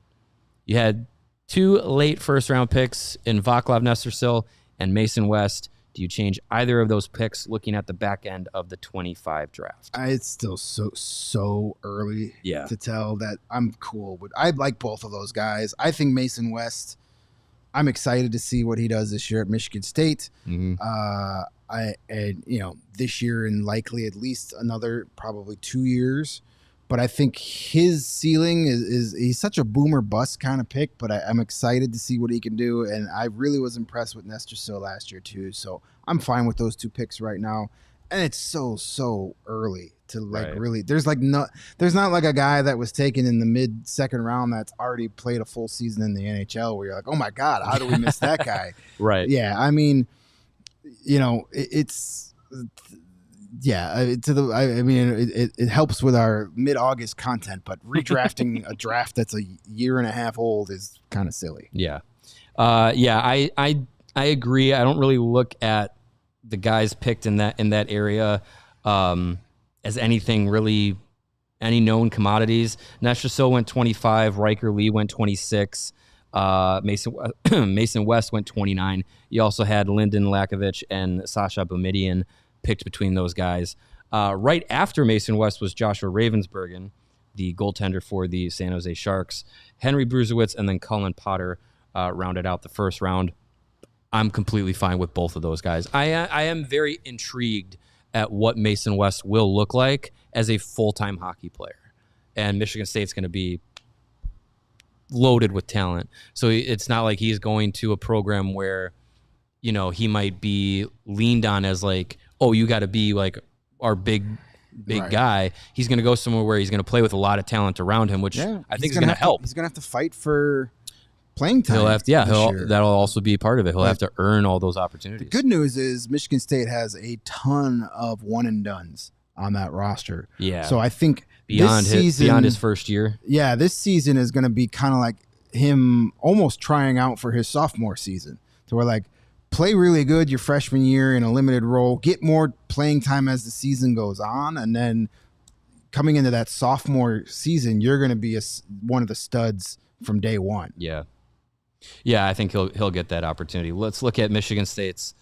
A: You had 2 late first-round picks in Vaclav Nestersil and Mason West. Do you change either of those picks looking at the back end of the 25 draft?
B: It's still so early to tell that I'm cool with. I like both of those guys. I think Mason West, I'm excited to see what he does this year at Michigan State.
A: Mm-hmm.
B: This year and likely at least another probably 2 years. But I think his ceiling is he's such a boomer bust kind of pick, but I'm excited to see what he can do. And I really was impressed with Nestersil last year too. So I'm fine with those 2 picks right now. And it's so early to really, there's not like a guy that was taken in the mid second round that's already played a full season in the NHL where you're like, oh my God, how do we miss that guy?
A: Right.
B: Yeah. I mean, it's, it helps with our mid-August content, but redrafting a draft that's a year and a half old is kind of silly.
A: Yeah. I agree. I don't really look at the guys picked in that area as anything really, any known commodities. Nestrasil went 25. Riker Lee went 26. Mason West went 29. You also had Lyndon Lakovich and Sasha Boumediene picked between those guys. Right after Mason West was Joshua Ravensbergen, the goaltender for the San Jose Sharks. Henry Bruzewicz and then Cullen Potter rounded out the first round. I'm completely fine with both of those guys. I am very intrigued at what Mason West will look like as a full-time hockey player. And Michigan State's going to be loaded with talent. So it's not like he's going to a program where, you know, he might be leaned on as like, oh, you got to be like our big guy. He's going to go somewhere where he's going to play with a lot of talent around him, which I think is going to help.
B: He's going to have to fight for playing time.
A: That'll also be part of it. He'll have to earn all those opportunities.
B: The good news is Michigan State has a ton of one and dones on that roster.
A: Yeah.
B: So I think
A: beyond his first year.
B: Yeah, this season is going to be kind of like him almost trying out for his sophomore season. So we're like, play really good your freshman year in a limited role, get more playing time as the season goes on, and then coming into that sophomore season, you're going to be one of the studs from day one.
A: Yeah. Yeah, I think he'll get that opportunity. Let's look at Michigan State's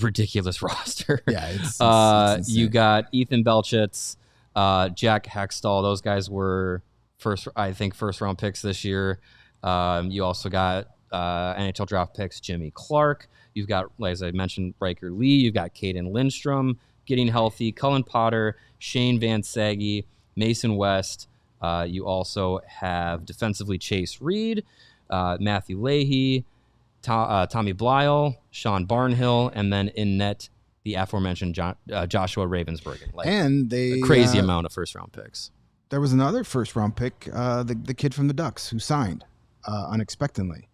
A: ridiculous roster.
B: Yeah, it's
A: you got Ethan Belchitz, Jack Hextall. Those guys were first round picks this year. You also got NHL draft picks Jimmy Clark. You've got, as I mentioned, Riker Lee. You've got Caden Lindstrom getting healthy. Cullen Potter, Shane Van Saggy, Mason West. You also have defensively Chase Reed, Matthew Leahy, Tommy Blyle, Sean Barnhill, and then in net the aforementioned Joshua Ravensbergen.
B: And
A: a crazy amount of first-round picks.
B: There was another first-round pick, the kid from the Ducks, who signed unexpectedly.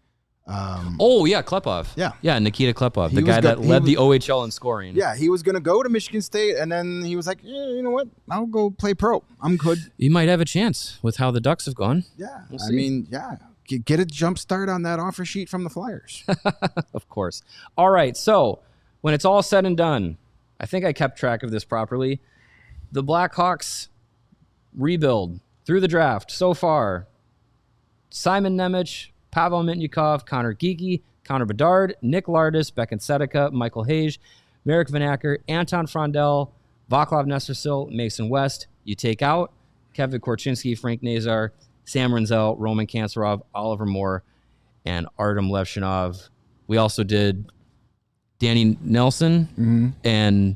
A: Klepov. Yeah, Nikita Klepov, the guy that led the OHL in scoring.
B: Yeah, he was going to go to Michigan State, and then he was like, you know what? I'll go play pro. I'm good.
A: He might have a chance with how the Ducks have gone.
B: Yeah, I mean, yeah. Get a jump start on that offer sheet from the Flyers.
A: Of course. All right, so when it's all said and done, I think I kept track of this properly. The Blackhawks rebuild through the draft so far. Simon Nemec, Pavel Mitnyakov, Connor Geeky, Connor Bedard, Nick Lardis, Becken Sedeka, Michael Hage, Merrick Van Acker, Anton Frondel, Vaclav Nestrasil, Mason West. You take out Kevin Korchinski, Frank Nazar, Sam Renzel, Roman Kanserov, Oliver Moore, and Artem Levshinov. We also did Danny Nelson and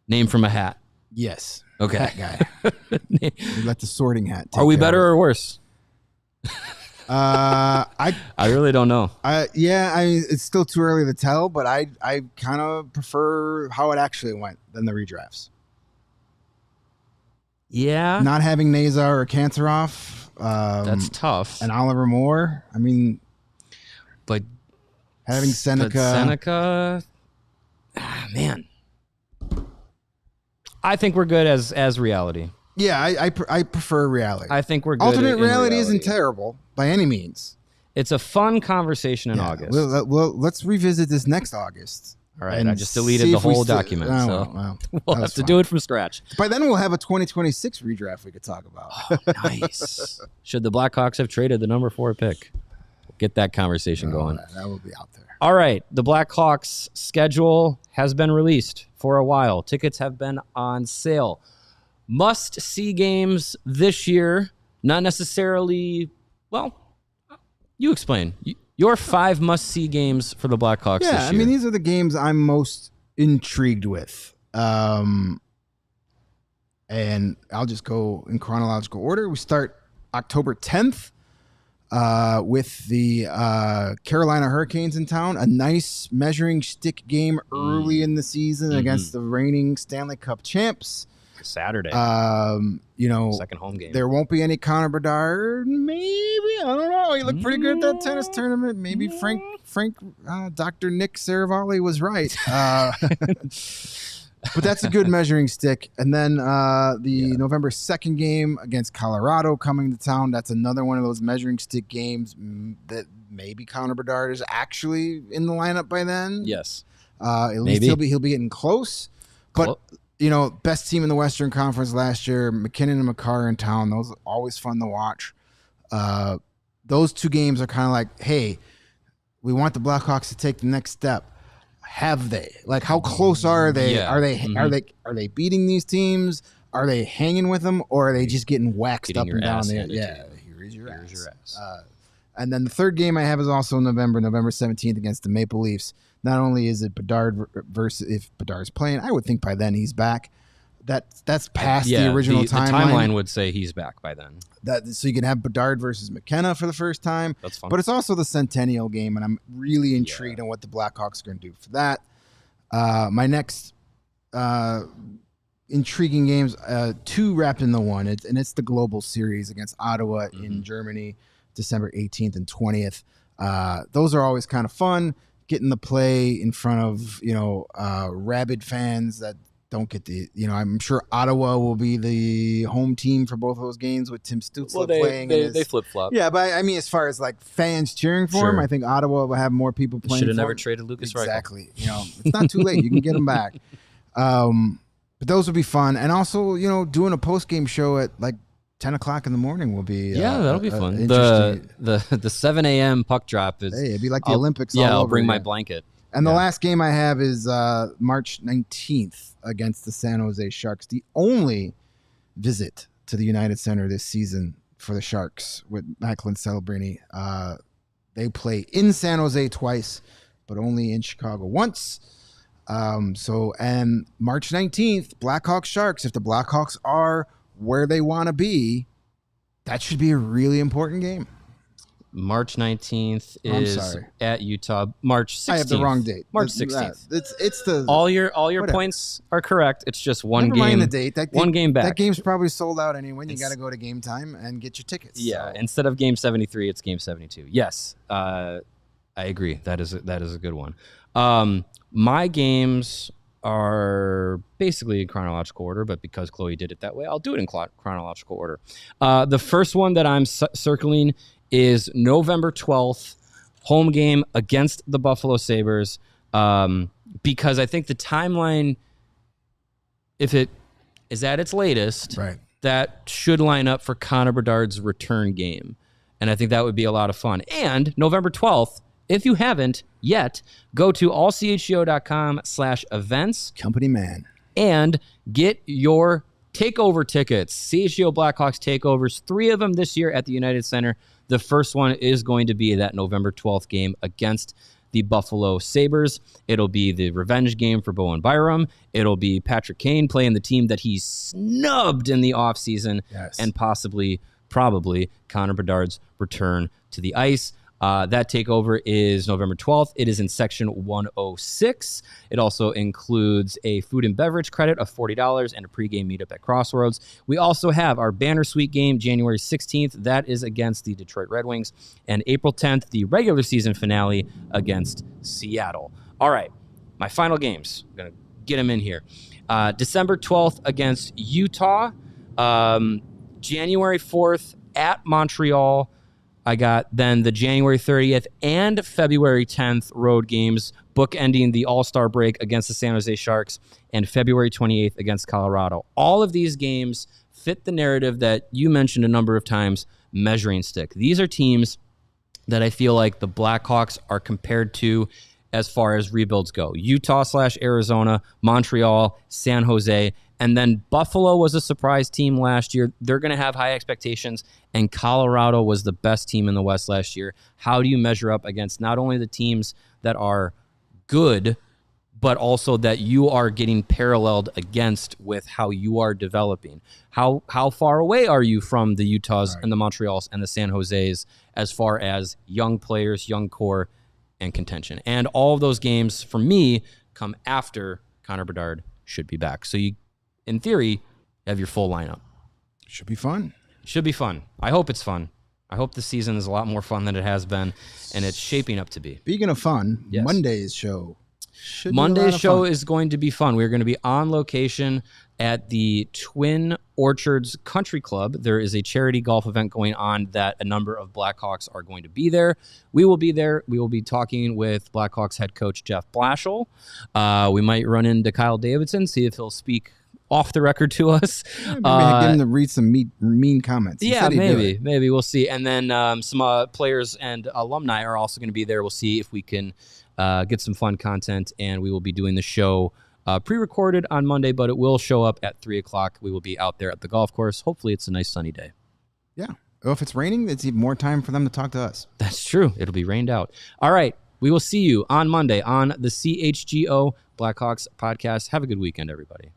A: Name from a Hat.
B: Yes.
A: Okay.
B: That guy. We let the sorting hat take
A: Are we better or worse?
B: I
A: really don't know.
B: It's still too early to tell, but I kind of prefer how it actually went than the redrafts.
A: Yeah.
B: Not having Nazar or Kanserov.
A: That's tough.
B: And Oliver Moore. I mean,
A: but
B: having Seneca.
A: Man. I think we're good as reality.
B: Yeah, I prefer reality.
A: I think we're good.
B: Alternate reality isn't terrible by any means.
A: It's a fun conversation in August.
B: Well, let's revisit this next August.
A: All right, I just deleted the whole document, so we'll have to do it from scratch.
B: By then, we'll have a 2026 redraft we could talk about.
A: Oh, nice. Should the Blackhawks have traded the number 4 pick? Get that conversation going.
B: That will be out there.
A: All right, the Blackhawks schedule has been released for a while. Tickets have been on sale. Must-see games this year, not necessarily, well, you explain. Your 5 must-see games for the Blackhawks this year.
B: Yeah, I mean, these are the games I'm most intrigued with. And I'll just go in chronological order. We start October 10th with the Carolina Hurricanes in town. A nice measuring stick game early in the season against the reigning Stanley Cup champs.
A: Saturday.
B: Second
A: home game.
B: There won't be any Connor Bedard. Maybe, I don't know. He looked pretty good at that tennis tournament. Maybe Dr. Nick Saravalli was right. But that's a good measuring stick. And then November 2nd game against Colorado coming to town. That's another one of those measuring stick games that maybe Connor Bedard is actually in the lineup by then.
A: Yes.
B: At least he'll be getting close. But best team in the Western Conference last year, McKinnon and McCarr in town. Those are always fun to watch. Those two games are kind of like, hey, we want the Blackhawks to take the next step. Have they? Like, how close are they?
A: Yeah.
B: Are they beating these teams? Are they hanging with them, or are they just getting waxed up and down there? Yeah, here's your ass. And then the third game I have is also November 17th against the Maple Leafs. Not only is it Bedard versus, if Bedard's playing, I would think by then he's back. That's past the original timeline.
A: The timeline would say he's back by then.
B: So you can have Bedard versus McKenna for the first time.
A: That's fun.
B: But it's also the Centennial game, and I'm really intrigued on what the Blackhawks are going to do for that. My next intriguing games, two wrapped into one, and it's the Global Series against Ottawa in Germany, December 18th and 20th. Those are always kind of fun, getting to play in front of rabid fans that don't get the, I'm sure Ottawa will be the home team for both of those games with Tim Stützle playing.
A: They flip-flop.
B: Yeah, but I mean, as far as like fans cheering for him, I think Ottawa will have more people playing.
A: Should have never traded Lucas Reichel.
B: Exactly. It's not too late. You can get him back. But those would be fun. And also, doing a post-game show at like 10 o'clock in the morning will be
A: that'll be fun. The 7 a.m. puck drop is...
B: Hey, it'd be like the Olympics all
A: over.
B: I'll
A: bring my blanket.
B: And the last game I have is March 19th against the San Jose Sharks. The only visit to the United Center this season for the Sharks with Macklin Celebrini. They play in San Jose twice, but only in Chicago once. And March 19th, Blackhawks Sharks. If the Blackhawks are where they want to be, that should be a really important game.
A: March 19th is at Utah. March 16th.
B: I have the wrong date.
A: March 16th.
B: It's the
A: all your points are correct. It's just one
B: Never
A: game.
B: Mind the date.
A: One game back.
B: That game's probably sold out anyway. You got to go to Game Time and get your tickets.
A: Yeah. So. Instead of Game 73, it's Game 72. Yes, I agree. That is a good one. My games are basically in chronological order, but because Chloe did it that way, I'll do it in chronological order. The first one that I'm circling is November 12th, home game against the Buffalo Sabres, because I think the timeline, if it is at its latest, that should line up for Connor Bedard's return game. And I think that would be a lot of fun. And November 12th, if you haven't yet, go to allchgo.com/events.
B: Company man.
A: And get your takeover tickets. CHGO Blackhawks takeovers, 3 of them this year at the United Center. The first one is going to be that November 12th game against the Buffalo Sabres. It'll be the revenge game for Bowen Byram. It'll be Patrick Kane playing the team that he snubbed in the offseason, and probably Connor Bedard's return to the ice. That takeover is November 12th. It is in section 106. It also includes a food and beverage credit of $40 and a pregame meetup at Crossroads. We also have our Banner Suite game January 16th. That is against the Detroit Red Wings. And April 10th, the regular season finale against Seattle. All right, my final games. I'm going to get them in here. December 12th against Utah. January 4th at Montreal. I got then the January 30th and February 10th road games, bookending the All-Star break against the San Jose Sharks, and February 28th against Colorado. All of these games fit the narrative that you mentioned a number of times, measuring stick. These are teams that I feel like the Blackhawks are compared to as far as rebuilds go. Utah/Arizona, Montreal, San Jose, and then Buffalo was a surprise team last year. They're going to have high expectations, and Colorado was the best team in the West last year. How do you measure up against not only the teams that are good, but also that you are getting paralleled against with how you are developing? How far away are you from the Utahs and the Montreals and the San Joses as far as young players, young core, and contention? And all of those games, for me, come after Connor Bedard should be back. So you, in theory, have your full lineup.
B: Should be fun.
A: Should be fun. I hope it's fun. I hope the season is a lot more fun than it has been, and it's shaping up to be.
B: Speaking of fun, Monday's show.
A: Monday's show is going to be fun. We're going to be on location at the Twin Orchards Country Club. There is a charity golf event going on that a number of Blackhawks are going to be there. We will be there. We will be talking with Blackhawks head coach Jeff Blashill. We might run into Kyle Davidson, see if he'll speak off the record to us.
B: Yeah, maybe get him to read some mean comments.
A: Maybe we'll see. And then some players and alumni are also going to be there. We'll see if we can get some fun content, and we will be doing the show pre-recorded on Monday, but it will show up at 3 o'clock. We will be out there at the golf course. Hopefully it's a nice sunny day.
B: Yeah. Well, if it's raining, it's even more time for them to talk to us.
A: That's true. It'll be rained out. All right. We will see you on Monday on the CHGO Blackhawks podcast. Have a good weekend, everybody.